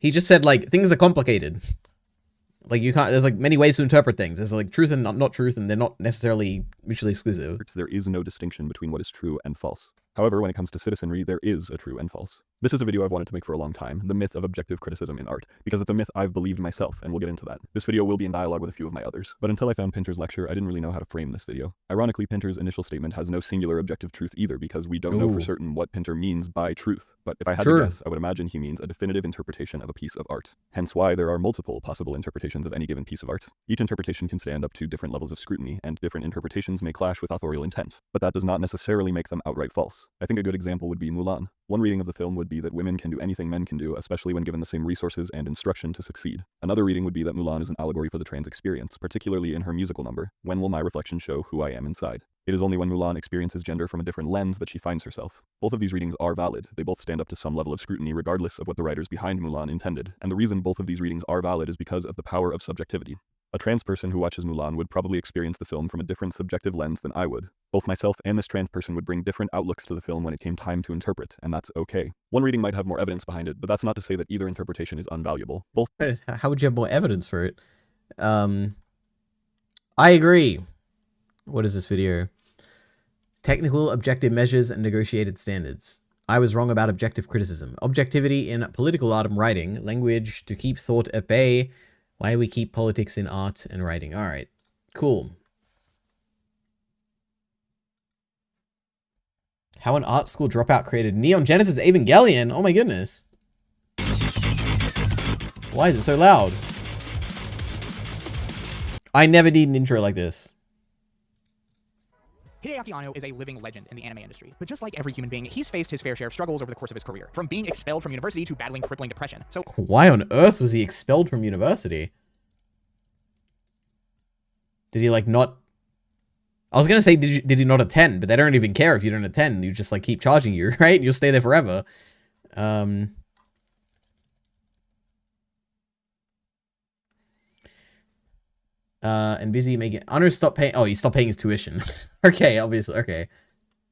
He just said, like, things are complicated. Like, you can't, there's, like, many ways to interpret things. There's, like, truth and not truth, and they're not necessarily mutually exclusive. There is no distinction between what is true and false. However, when it comes to citizenry, there is a true and false. This is a video I've wanted to make for a long time, the myth of objective criticism in art, because it's a myth I've believed myself, and we'll get into that. This video will be in dialogue with a few of my others, but until I found Pinter's lecture, I didn't really know how to frame this video. Ironically, Pinter's initial statement has no singular objective truth either, because we don't know for certain what Pinter means by truth, but if I had to guess, I would imagine he means a definitive interpretation of a piece of art. Hence why there are multiple possible interpretations of any given piece of art. Each interpretation can stand up to different levels of scrutiny, and different interpretations may clash with authorial intent, but that does not necessarily make them outright false. I think a good example would be Mulan. One reading of the film would be that women can do anything men can do, especially when given the same resources and instruction to succeed. Another reading would be that Mulan is an allegory for the trans experience, particularly in her musical number, When Will My Reflection Show Who I Am Inside? It is only when Mulan experiences gender from a different lens that she finds herself. Both of these readings are valid. They both stand up to some level of scrutiny regardless of what the writers behind Mulan intended, and the reason both of these readings are valid is because of the power of subjectivity. A trans person who watches Mulan would probably experience the film from a different subjective lens than I would. Both myself and this trans person would bring different outlooks to the film when it came time to interpret, and that's okay. One reading might have more evidence behind it, but that's not to say that either interpretation is unvaluable. Both. How would you have more evidence for it? I agree. What is this video? Technical, objective measures, and negotiated standards. I was wrong about objective criticism. Objectivity in political art and writing. Language to keep thought at bay. Why we keep politics in art and writing. All right, cool. How an art school dropout created Neon Genesis Evangelion. Oh my goodness. Why is it so loud? I never need an intro like this. Hideaki Anno is a living legend in the anime industry, but just like every human being, he's faced his fair share of struggles over the course of his career, from being expelled from university to battling crippling depression. So why on earth was he expelled from university? Did he like not... I was gonna say, did he not attend? But they don't even care if you don't attend. You just like keep charging you, right? And you'll stay there forever. And busy making... Honor stopped paying... Oh, he stopped paying his tuition. Okay, obviously. Okay.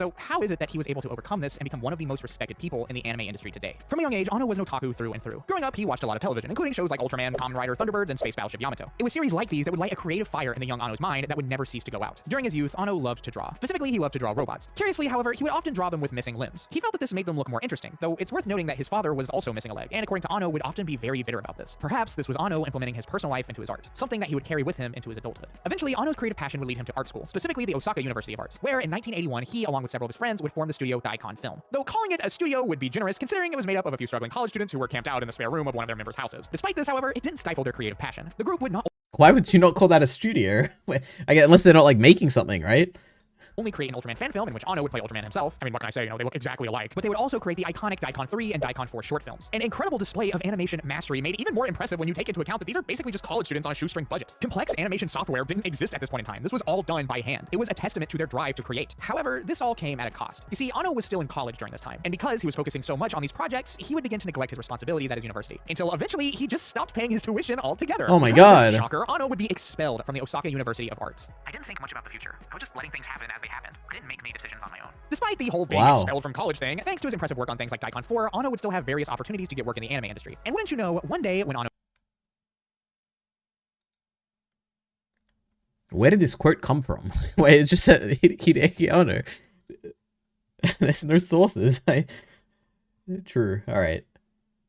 So how is it that he was able to overcome this and become one of the most respected people in the anime industry today? From a young age, Anno was an otaku through and through. Growing up, he watched a lot of television, including shows like Ultraman, Kamen Rider, Thunderbirds, and Space Battleship Yamato. It was series like these that would light a creative fire in the young Anno's mind that would never cease to go out. During his youth, Anno loved to draw. Specifically, he loved to draw robots. Curiously, however, he would often draw them with missing limbs. He felt that this made them look more interesting, though it's worth noting that his father was also missing a leg, and according to Anno, would often be very bitter about this. Perhaps this was Anno implementing his personal life into his art, something that he would carry with him into his adulthood. Eventually, Anno's creative passion would lead him to art school, specifically the Osaka University of Arts, where in 1981, he, along with several of his friends, would form the studio Daikon Film. Though calling it a studio would be generous, considering it was made up of a few struggling college students who were camped out in the spare room of one of their members' houses. Despite this, however, it didn't stifle their creative passion. The group would not... Why would you not call that a studio? I guess, unless they're not like making something, right? Only create an Ultraman fan film in which Anno would play Ultraman himself. I mean, what can I say? You know, they look exactly alike. But they would also create the iconic Daikon 3 and Daikon 4 short films. An incredible display of animation mastery made even more impressive when you take into account that these are basically just college students on a shoestring budget. Complex animation software didn't exist at this point in time. This was all done by hand. It was a testament to their drive to create. However, this all came at a cost. You see, Anno was still in college during this time, and because he was focusing so much on these projects, he would begin to neglect his responsibilities at his university, until eventually he just stopped paying his tuition altogether. Oh my god. Shocker, Anno would be expelled from the Osaka University of Arts. I didn't think much about the future. I was just letting things happen as they happened. I didn't make decisions on my own. Despite the whole being expelled from college thing, thanks to his impressive work on things like Daikon 4, Anno would still have various opportunities to get work in the anime industry. And wouldn't you know, one day when Anno... Where did this quote come from? Wait, it's just Hideaki Anno. There's no sources. True. All right.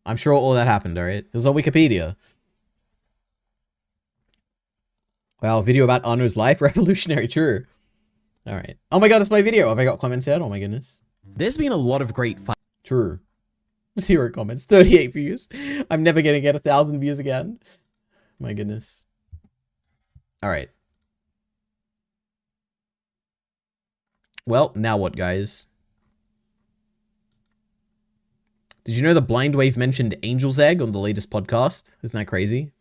I'm sure all that happened, all right? It was on Wikipedia. Wow, video about Anno's life? Revolutionary, true. All right. Oh my god, that's my video. Have I got comments yet? Oh my goodness. There's been a lot of great fun. True. 0 comments, 38 views. I'm never gonna get 1,000 views again. My goodness. All right. Well, now what, guys? Did you know the Blind Wave mentioned Angel's Egg on the latest podcast? Isn't that crazy?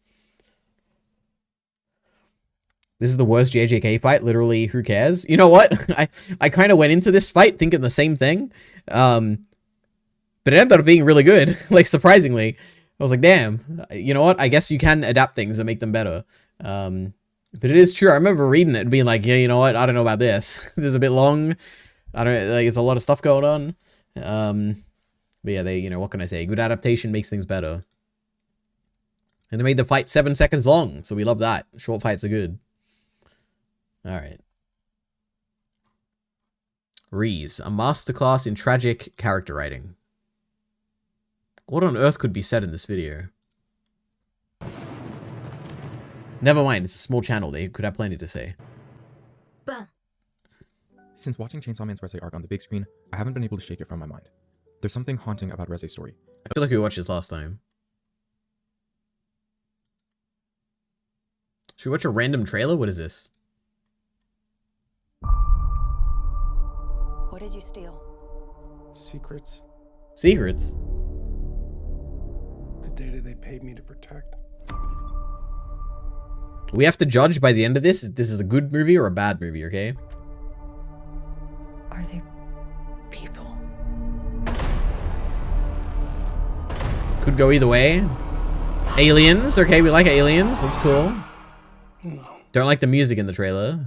This is the worst JJK fight. Literally, who cares? You know what? I kind of went into this fight thinking the same thing. But it ended up being really good. Like, surprisingly. I was like, damn. You know what? I guess you can adapt things and make them better. But it is true. I remember reading it and being like, yeah, you know what? I don't know about this. This is a bit long. I don't like, it's a lot of stuff going on. But yeah, you know, what can I say? Good adaptation makes things better. And they made the fight 7 seconds long. So we love that. Short fights are good. All right. Reese, a masterclass in tragic character writing. What on earth could be said in this video? Never mind, it's a small channel. They could have plenty to say. Since watching Chainsaw Man's Reze arc on the big screen, I haven't been able to shake it from my mind. There's something haunting about Reze's story. I feel like we watched this last time. Should we watch a random trailer? What is this? What did you steal? Secrets. Secrets? The data they paid me to protect. We have to judge by the end of this if this is a good movie or a bad movie, okay? Are they people? Could go either way. Aliens, okay, we like aliens, that's cool. Don't like the music in the trailer.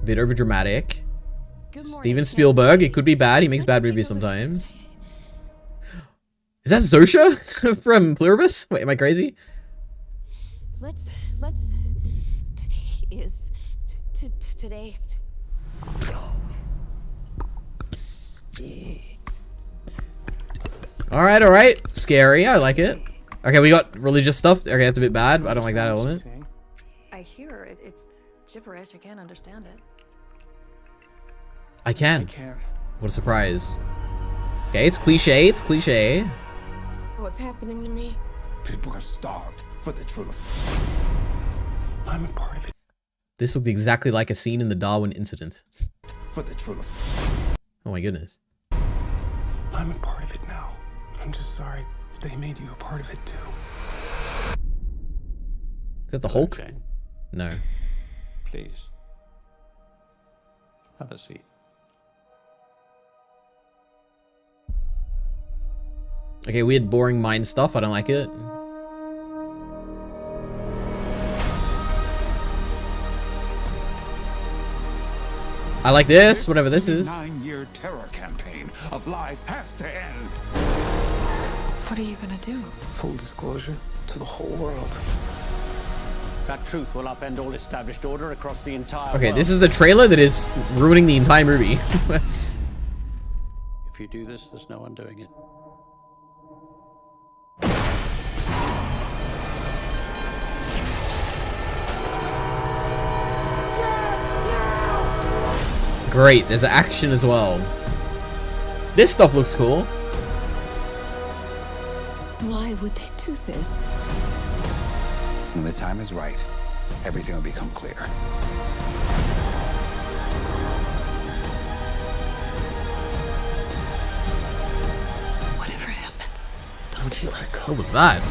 A bit overdramatic. Steven Spielberg, it could be bad, he makes bad movies sometimes. Is that Zosha from Pluribus? Wait, am I crazy? Let's. Today is. Today's. Alright. Scary, I like it. Okay, we got religious stuff. Okay, that's a bit bad. I don't like that element. I hear it's gibberish. I can't understand it. I can. What a surprise. Okay, it's cliche. What's happening to me? People are starved for the truth. I'm a part of it. This looked exactly like a scene in the Darwin incident. For the truth. Oh my goodness. I'm a part of it now. I'm just sorry they made you a part of it too. Is that the Hulk? No. Please. Have a seat. Okay, weird boring mind stuff. I don't like it. I like this, whatever this is. 9-year terror campaign of lies has to end. What are you gonna do? Full disclosure to the whole world. That truth will upend all established order across the entire Okay, world. this is the trailer that is ruining the entire movie. If you do this, there's no undoing it. Great, there's action as well. This stuff looks cool. Why would they do this? When the time is right, everything will become clear. Whatever happens, don't you let go. What was that?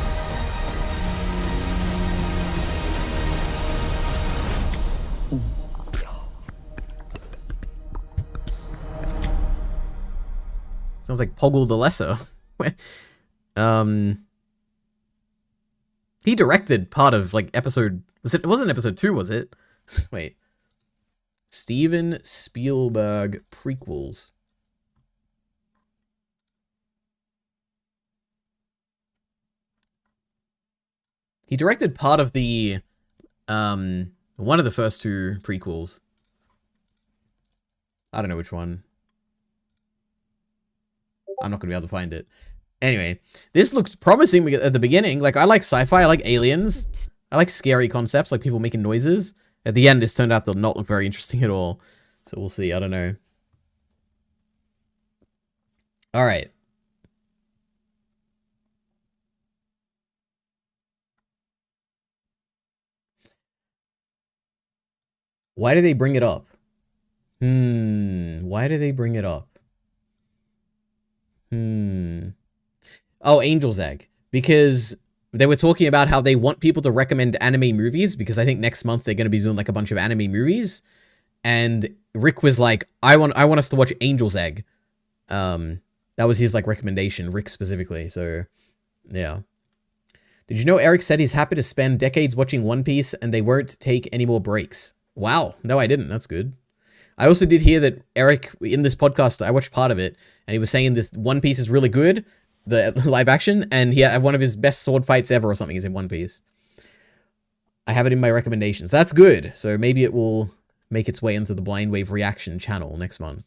Sounds like Poggle the Lesser. He directed part of like episode. It wasn't episode 2, was it? Wait. Steven Spielberg prequels. He directed part of the one of the first 2 prequels. I don't know which one. I'm not gonna be able to find it. Anyway, this looked promising at the beginning. Like, I like sci-fi, I like aliens. I like scary concepts, like people making noises. At the end, this turned out to not look very interesting at all. So we'll see, I don't know. Alright. Why do they bring it up? Why do they bring it up? Oh, Angel's Egg. Because they were talking about how they want people to recommend anime movies, because I think next month they're going to be doing like a bunch of anime movies. And Rick was like, I want us to watch Angel's Egg. That was his like recommendation, Rick specifically. So, yeah. Did you know Eric said he's happy to spend decades watching One Piece and they won't take any more breaks? Wow. No, I didn't. That's good. I also did hear that Eric, in this podcast, I watched part of it, and he was saying this One Piece is really good, the live action, and he had one of his best sword fights ever or something is in One Piece. I have it in my recommendations. That's good. So maybe it will make its way into the Blind Wave reaction channel next month.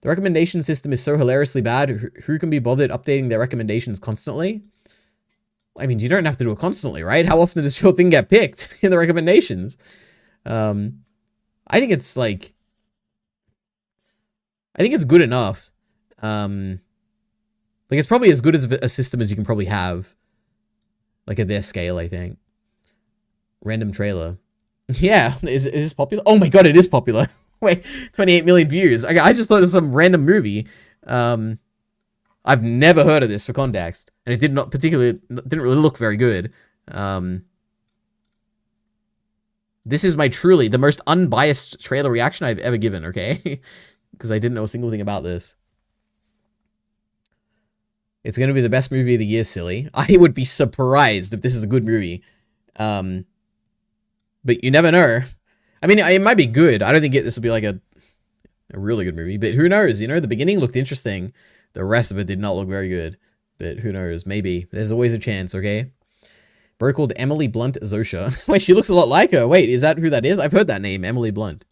The recommendation system is so hilariously bad. Who can be bothered updating their recommendations constantly? I mean, you don't have to do it constantly, right? How often does your thing get picked in the recommendations? I think it's like, I think it's good enough. Like it's probably as good as a system as you can probably have. Like at their scale, I think. Random trailer. Yeah, is this popular? Oh my god, it is popular. Wait, 28 million views. I just thought it was some random movie. I've never heard of this for context, and it didn't really look very good. This is my truly the most unbiased trailer reaction I've ever given, okay? Because I didn't know a single thing about this. It's going to be the best movie of the year, silly. I would be surprised if this is a good movie. But you never know. I mean, it might be good. I don't think this will be like a really good movie, but who knows? You know, the beginning looked interesting. The rest of it did not look very good, but who knows? Maybe. There's always a chance, okay? Bro called Emily Blunt Zosha. Wait, she looks a lot like her. Wait, is that who that is? I've heard that name, Emily Blunt.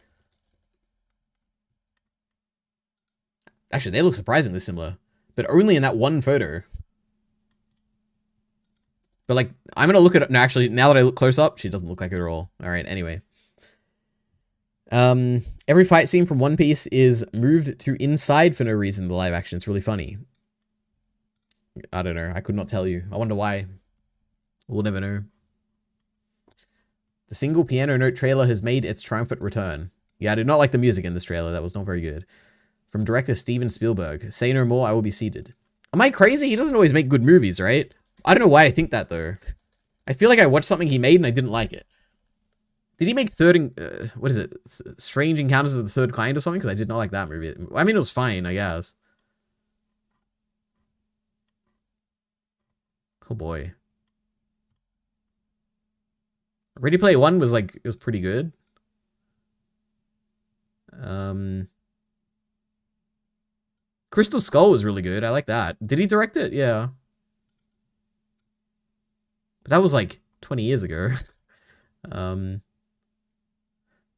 Actually, they look surprisingly similar, but only in that one photo. But like, I'm going to look at it. No, actually, now that I look close up, she doesn't look like it at all. All right, anyway. Every fight scene from One Piece is moved to inside for no reason. The live action, it's really funny. I don't know. I could not tell you. I wonder why. We'll never know. The single piano note trailer has made its triumphant return. Yeah, I did not like the music in this trailer. That was not very good. From director Steven Spielberg. Say no more, I will be seated. Am I crazy? He doesn't always make good movies, right? I don't know why I think that, though. I feel like I watched something he made and I didn't like it. Did he make what is it? Strange Encounters of the Third Kind or something? Because I did not like that movie. I mean, it was fine, I guess. Oh boy. Ready Player One was like, it was pretty good. Crystal Skull was really good. I like that. Did he direct it? Yeah. But that was like 20 years ago.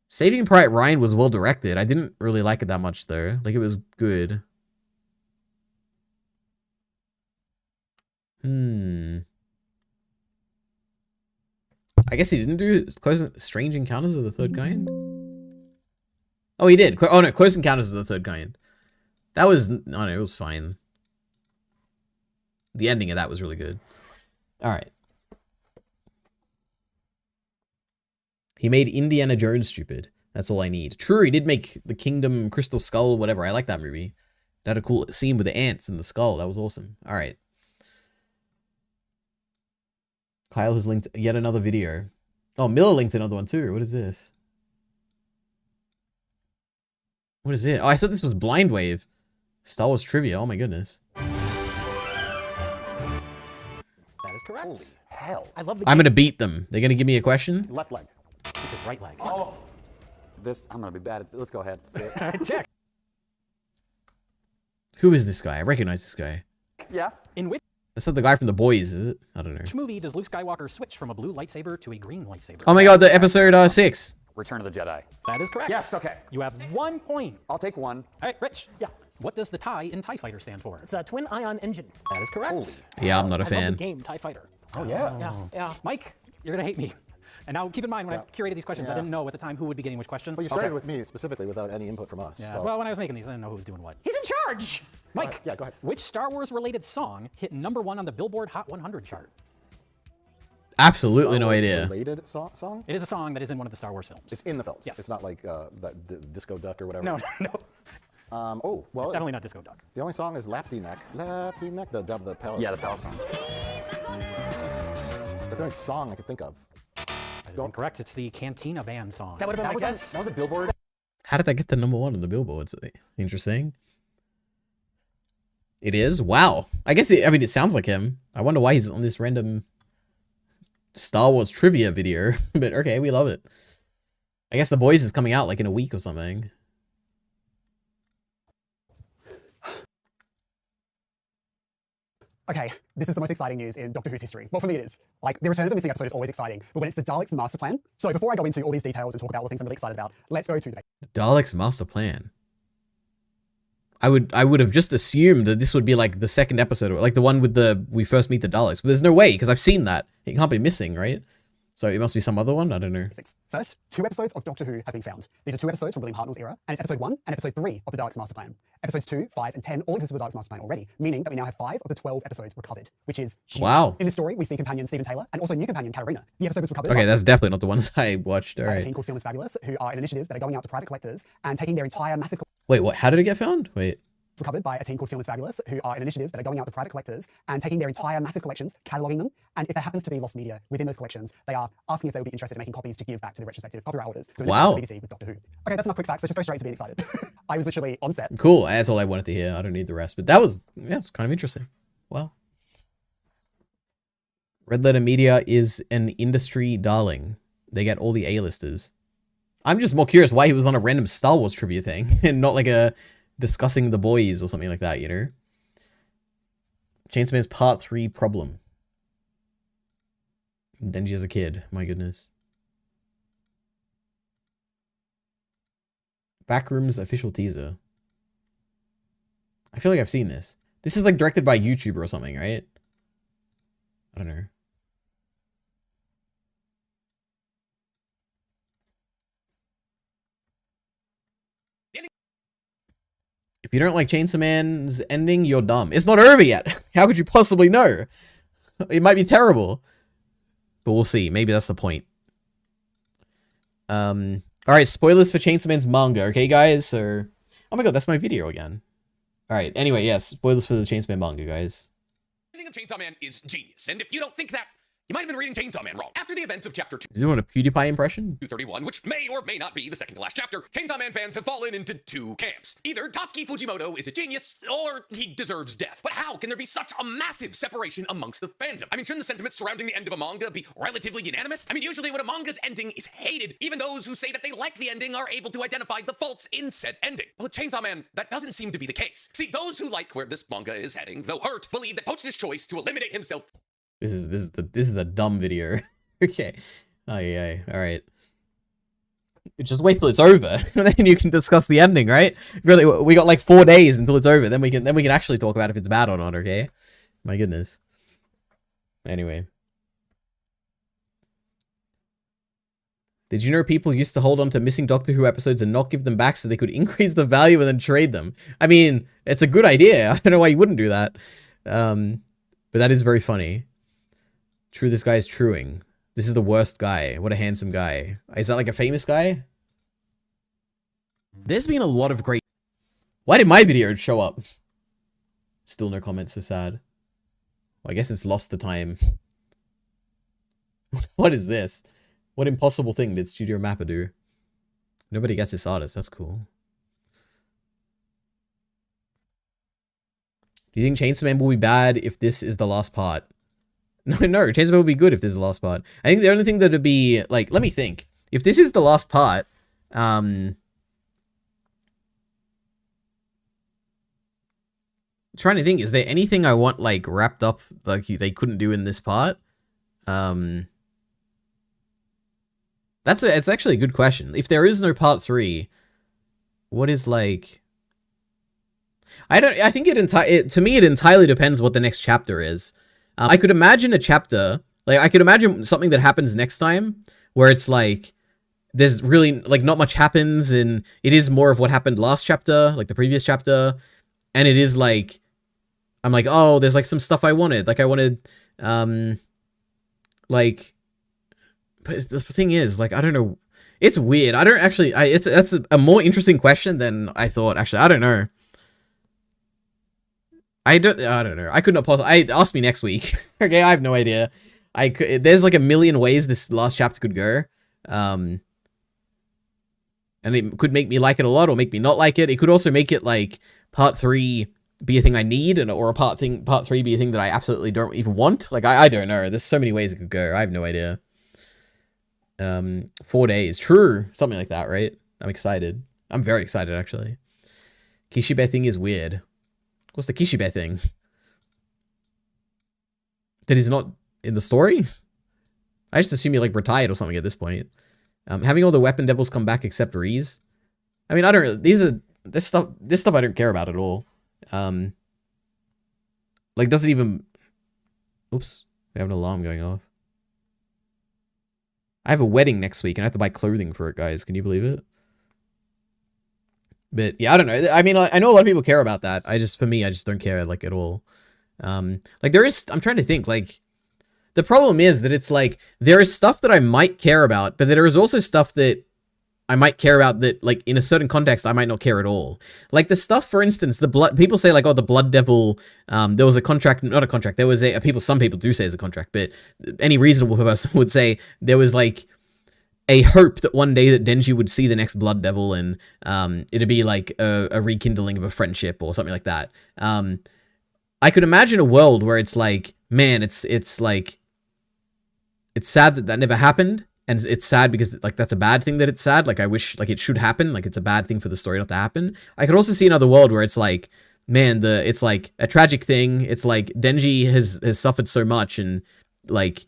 Saving Private Ryan was well directed. I didn't really like it that much though. Like it was good. I guess he didn't do Strange Encounters of the Third Kind. Oh, he did. Oh no, Close Encounters of the Third Kind. That was, oh no, it was fine. The ending of that was really good. All right. He made Indiana Jones stupid. That's all I need. True, he did make The Kingdom, Crystal Skull, whatever. I like that movie. It had a cool scene with the ants and the skull. That was awesome. All right. Kyle has linked yet another video. Oh, Miller linked another one too. What is this? What is it? Oh, I thought this was Blind Wave. Star Wars trivia. Oh my goodness. That is correct. Holy hell. I love the I'm going to beat them. They're going to give me a question? Left leg. It's his right leg. Oh. This, I'm going to be bad at. Let's go ahead. Check. Who is this guy? I recognize this guy. Yeah. In which That's not the guy from The Boys, is it? I don't know. movie does Luke Skywalker switch from a blue lightsaber to a green lightsaber? Oh my god, the episode 6. Return of the Jedi. That is correct. Yes, okay. You have 1 point. I'll take one. All right, Rich. Yeah. What does the TIE in TIE Fighter stand for? It's a twin ion engine. That is correct. Yeah, I'm not a I love fan. the game TIE Fighter. Oh yeah. Yeah. Mike, you're gonna hate me. And now keep in mind, when I curated these questions, I didn't know at the time who would be getting which question. Well, you started with me specifically without any input from us. Yeah. So. Well, when I was making these, I didn't know who was doing what. He's in charge. Mike. Yeah, go ahead. Which Star Wars related song hit #1 on the Billboard Hot 100 chart? Absolutely no idea. Related song? It is a song that is in one of the Star Wars films. It's in the films. Yes. It's not like the Disco Duck or whatever. No. Oh, well. It's definitely not Disco Duck. The only song is Lapty Neck. Lapty Neck, the Palace. Yeah, the Palace song. That's the only song I could think of. That is incorrect. It's the Cantina Band song. That would have been my guess. That was a Billboard. How did that get to #1 on the billboards? Interesting. It is? Wow. I guess, I mean, it sounds like him. I wonder why he's on this random Star Wars trivia video. But okay, we love it. I guess The Boys is coming out like in a week or something. Okay, this is the most exciting news in Doctor Who's history. Well, for me it is. Like, the return of the missing episode is always exciting, but when it's the Daleks' master plan... So before I go into all these details and talk about all the things I'm really excited about, let's go to the... Daleks' master plan. I would have just assumed that this would be like the second episode, or like the one with the we first meet the Daleks, but there's no way because I've seen that. It can't be missing, right? So it must be some other one. I don't know. First, 2 episodes of Doctor Who have been found. These are 2 episodes from William Hartnell's era, and it's episode 1 and episode 3 of the Daleks' master plan. Episodes 2, 5, and 10 all exist with the Daleks' master plan already, meaning that we now have 5 of the 12 episodes recovered, which is huge. Wow. In this story, we see companion Stephen Taylor and also new companion Katarina. The episode was recovered. Okay, that's definitely not the ones I watched. All by a right. team called Film is Fabulous, who are an initiative that are going out to private collectors and taking their entire massive... Wait, what? How did it get found? Wait. Recovered by a team called Film is Fabulous, who are an initiative that are going out to private collectors and taking their entire massive collections, cataloguing them, and if there happens to be lost media within those collections, they are asking if they would be interested in making copies to give back to the retrospective copyright holders. So wow. The BBC with Doctor Who. Okay, that's enough quick facts. Let's just go straight to being excited. I was literally on set. Cool. That's all I wanted to hear. I don't need the rest, but that was, yeah, it's kind of interesting. Wow. Red Letter Media is an industry darling. They get all the A-listers. I'm just more curious why he was on a random Star Wars trivia thing and not like a discussing the boys or something like that, you know? Chainsaw Man's Part 3 problem. Denji as a kid. My goodness. Backrooms official teaser. I feel like I've seen this. This is like directed by a YouTuber or something, right? I don't know. If you don't like Chainsaw Man's ending, you're dumb. It's not over yet. How could you possibly know? It might be terrible. But we'll see. Maybe that's the point. Alright, spoilers for Chainsaw Man's manga, okay guys? So, oh my god, that's my video again. Alright, anyway, yes, spoilers for the Chainsaw Man manga, guys. The ending of Chainsaw Man is genius, and if you don't think that, you might have been reading Chainsaw Man wrong. After the events of chapter 2... Does anyone want a PewDiePie impression? 231, which may or may not be the second to last chapter, Chainsaw Man fans have fallen into 2 camps. Either Tatsuki Fujimoto is a genius, or he deserves death. But how can there be such a massive separation amongst the fandom? I mean, shouldn't the sentiments surrounding the end of a manga be relatively unanimous? I mean, usually when a manga's ending is hated, even those who say that they like the ending are able to identify the faults in said ending. But with Chainsaw Man, that doesn't seem to be the case. See, those who like where this manga is heading, though hurt, believe that Poch's choice to eliminate himself... This is a dumb video. Okay. Oh yeah. All right. Just wait till it's over, and then you can discuss the ending, right? Really, we got like 4 days until it's over. Then we can actually talk about if it's bad or not. Okay. My goodness. Anyway. Did you know people used to hold on to missing Doctor Who episodes and not give them back so they could increase the value and then trade them? I mean, it's a good idea. I don't know why you wouldn't do that. But that is very funny. True, this guy is truing. This is the worst guy. What a handsome guy. Is that like a famous guy? There's been a lot of great... Why did my video show up? Still no comments, so sad. Well, I guess it's lost the time. What is this? What impossible thing did Studio Mappa do? Nobody gets this artist. That's cool. Do you think Chainsaw Man will be bad if this is the last part? No, Chainsaw Man will be good if this is the last part. I think the only thing that would be, like, let me think. If this is the last part, trying to think, is there anything I want, like, wrapped up, like, they couldn't do in this part? It's actually a good question. If there is no part 3, what is, like... I think to me, it entirely depends what the next chapter is. I could imagine a chapter, like, I could imagine something that happens next time, where it's, like, there's really, like, not much happens, and it is more of what happened last chapter, like, the previous chapter, and it is, like, I'm like, oh, there's, like, some stuff I wanted, like, like, but the thing is, like, I don't know, it's weird, I don't actually, that's a more interesting question than I thought, actually, I don't know. I don't know. I could not possibly. Ask me next week. Okay, I have no idea. There's like a million ways this last chapter could go. And it could make me like it a lot or make me not like it. It could also make it like part 3 be a thing I need or part 3 be a thing that I absolutely don't even want. Like, I don't know. There's so many ways it could go. I have no idea. 4 days. True. Something like that, right? I'm excited. I'm very excited, actually. Kishibe thing is weird. What's the Kishibe thing? That he's not in the story? I just assume he like retired or something at this point. Having all the weapon devils come back except Reese. I mean, I don't. This stuff I don't care about at all. Like, doesn't even. Oops, we have an alarm going off. I have a wedding next week and I have to buy clothing for it, guys. Can you believe it? But yeah, I don't know. I mean, I know a lot of people care about that. For me, I just don't care like at all. Like there is. I'm trying to think like. The problem is that it's like, there is stuff that I might care about, but there is also stuff that I might care about that, like, in a certain context, I might not care at all. Like, the stuff, for instance, the blood, people say, like, oh, the Blood Devil, there was a contract, not a contract, there was some people do say it's a contract, but any reasonable person would say there was, like, a hope that one day that Denji would see the next Blood Devil and it'd be, like, a rekindling of a friendship or something like that. I could imagine a world where it's like, man, it's like, it's sad that never happened, and it's sad because like that's a bad thing that it's sad. Like I wish like it should happen. Like it's a bad thing for the story not to happen. I could also see another world where it's like, man, it's like a tragic thing. It's like Denji has suffered so much, and like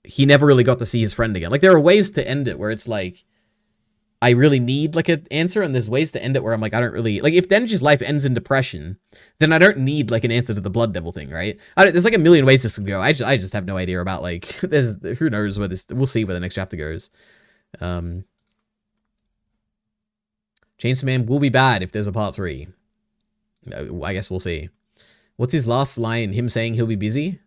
he never really got to see his friend again. Like there are ways to end it where it's like, I really need like an answer, and there's ways to end it where I'm like, I don't really like, if Denji's life ends in depression, then I don't need like an answer to the Blood Devil thing, right? There's like a million ways this can go. I just have no idea about like, who knows where this, we'll see where the next chapter goes. Chainsaw Man will be bad if there's a part 3. I guess we'll see. What's his last line? Him saying he'll be busy?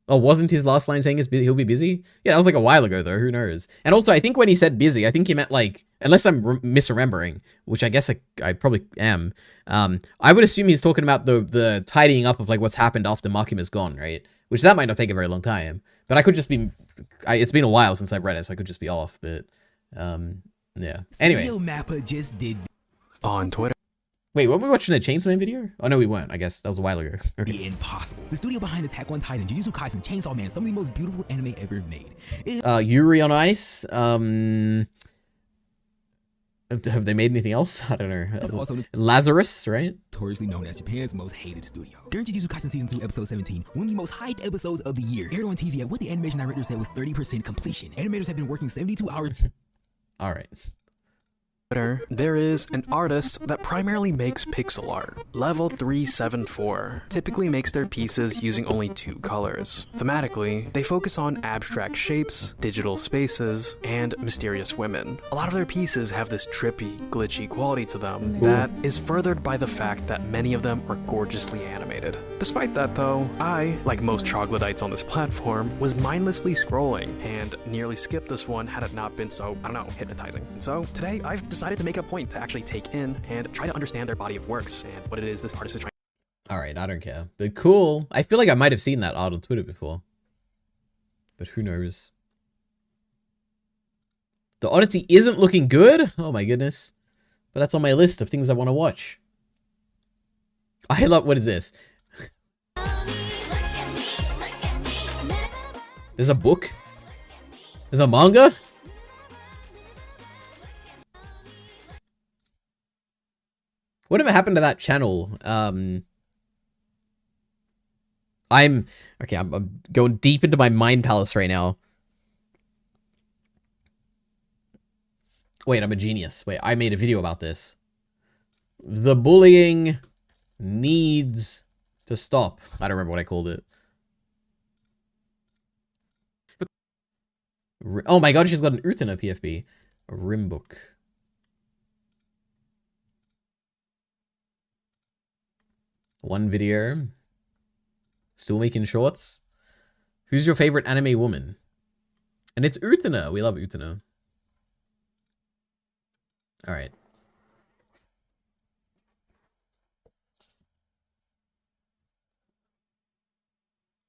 Oh, wasn't his last line saying he'll be busy? Yeah, that was like a while ago, though. Who knows? And also, I think when he said busy, I think he meant like, unless I'm misremembering, which I guess I probably am, I would assume he's talking about the tidying up of like what's happened after Makima's gone, right? Which that might not take a very long time. But I could just be, it's been a while since I've read it, so I could just be off. But, yeah. Anyway. Mappa just did on Twitter. Wait, weren't we watching a Chainsaw Man video? Oh, no, we weren't. I guess that was a while ago. Okay. The impossible. The studio behind Attack on Titan, Jujutsu Kaisen, Chainsaw Man, some of the most beautiful anime ever made. Yuri on Ice. Have they made anything else? I don't know. Lazarus, right? Notoriously known as Japan's most hated studio. During Jujutsu Kaisen Season 2, Episode 17, one of the most hyped episodes of the year, aired on TV at what the animation director said was 30% completion. Animators have been working 72 hours. All right. There is an artist that primarily makes pixel art. Level 374 typically makes their pieces using only 2 colors. Thematically, they focus on abstract shapes, digital spaces, and mysterious women. A lot of their pieces have this trippy, glitchy quality to them that is furthered by the fact that many of them are gorgeously animated. Despite that though, I, like most troglodytes on this platform, was mindlessly scrolling and nearly skipped this one had it not been so, I don't know, hypnotizing. And so today I've decided to make a point to actually take in and try to understand their body of works and what it is this artist is trying. All right, I don't care, but cool. I feel like I might have seen that art on Twitter before, but who knows? The Odyssey isn't looking good. Oh my goodness, but that's on my list of things I want to watch. I love, what is this? There's a book? There's a manga? Whatever happened to that channel? I'm going deep into my mind palace right now. Wait, I'm a genius. Wait, I made a video about this. The bullying needs to stop. I don't remember what I called it. Oh my god, she's got an Utena PFP. A rim book. One video. Still making shorts. Who's your favorite anime woman? And it's Utena. We love Utena. Alright.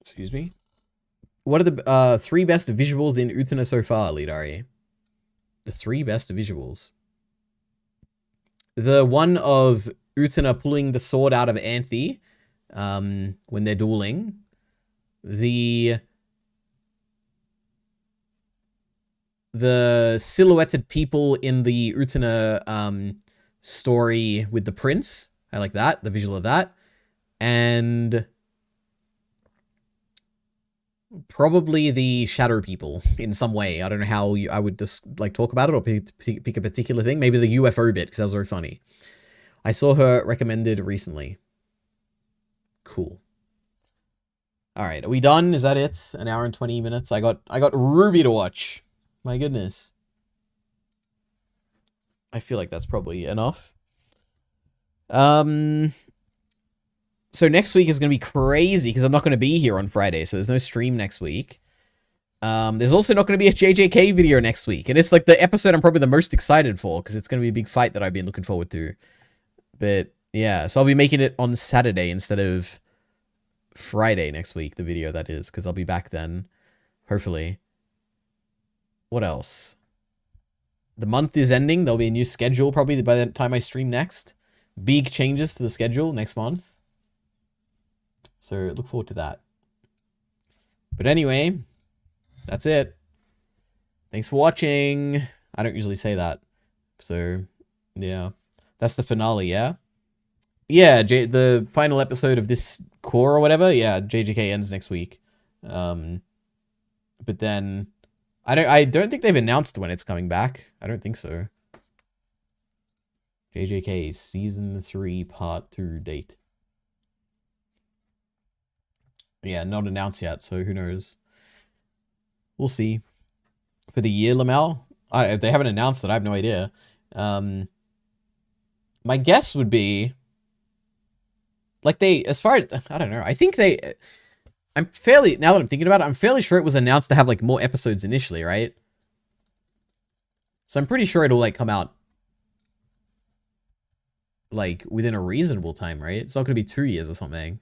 Excuse me? What are the 3 best visuals in Utena so far, EliteAri? The 3 best visuals. The one of Utena pulling the sword out of Anthe when they're dueling. The silhouetted people in the Utena story with the prince. I like that, the visual of that. And Probably the shadow people in some way. I don't know how I would just like talk about it or pick a particular thing. Maybe the UFO bit, because that was very funny. I saw her recommended recently. Cool. All right, are we done? Is that it? An hour and 20 minutes. I got Ruby to watch. My goodness. I feel like that's probably enough. So next week is going to be crazy because I'm not going to be here on Friday, so there's no stream next week. There's also not going to be a JJK video next week, and it's like the episode I'm probably the most excited for because it's going to be a big fight that I've been looking forward to. But yeah, so I'll be making it on Saturday instead of Friday next week, the video that is, because I'll be back then, hopefully. What else? The month is ending. There'll be a new schedule probably by the time I stream next. Big changes to the schedule next month. So look forward to that. But anyway, that's it. Thanks for watching. I don't usually say that. So, yeah. That's the finale, yeah? Yeah, the final episode of this core or whatever. Yeah, JJK ends next week. But then I don't think they've announced when it's coming back. I don't think so. JJK season 3 part 2 date. Yeah, not announced yet, so who knows? We'll see. For the year, Lamel? If they haven't announced it, I have no idea. My guess would be like as far as, I don't know. I think now that I'm thinking about it, I'm fairly sure it was announced to have like more episodes initially, right? So I'm pretty sure it'll like come out like within a reasonable time, right? It's not going to be 2 years or something.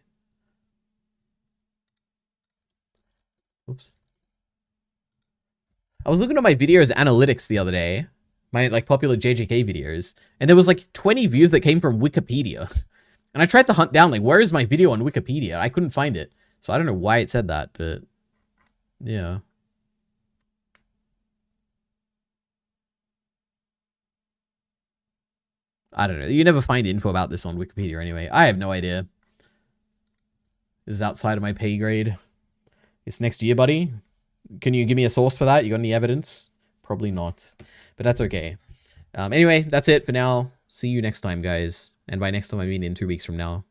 Oops. I was looking at my videos analytics the other day, my like popular JJK videos, and there was like 20 views that came from Wikipedia. And I tried to hunt down like, where is my video on Wikipedia? I couldn't find it. So I don't know why it said that, but yeah. I don't know. You never find info about this on Wikipedia anyway. I have no idea. This is outside of my pay grade. It's next year, buddy. Can you give me a source for that? You got any evidence? Probably not. But that's okay. Anyway, that's it for now. See you next time, guys. And by next time, I mean in 2 weeks from now.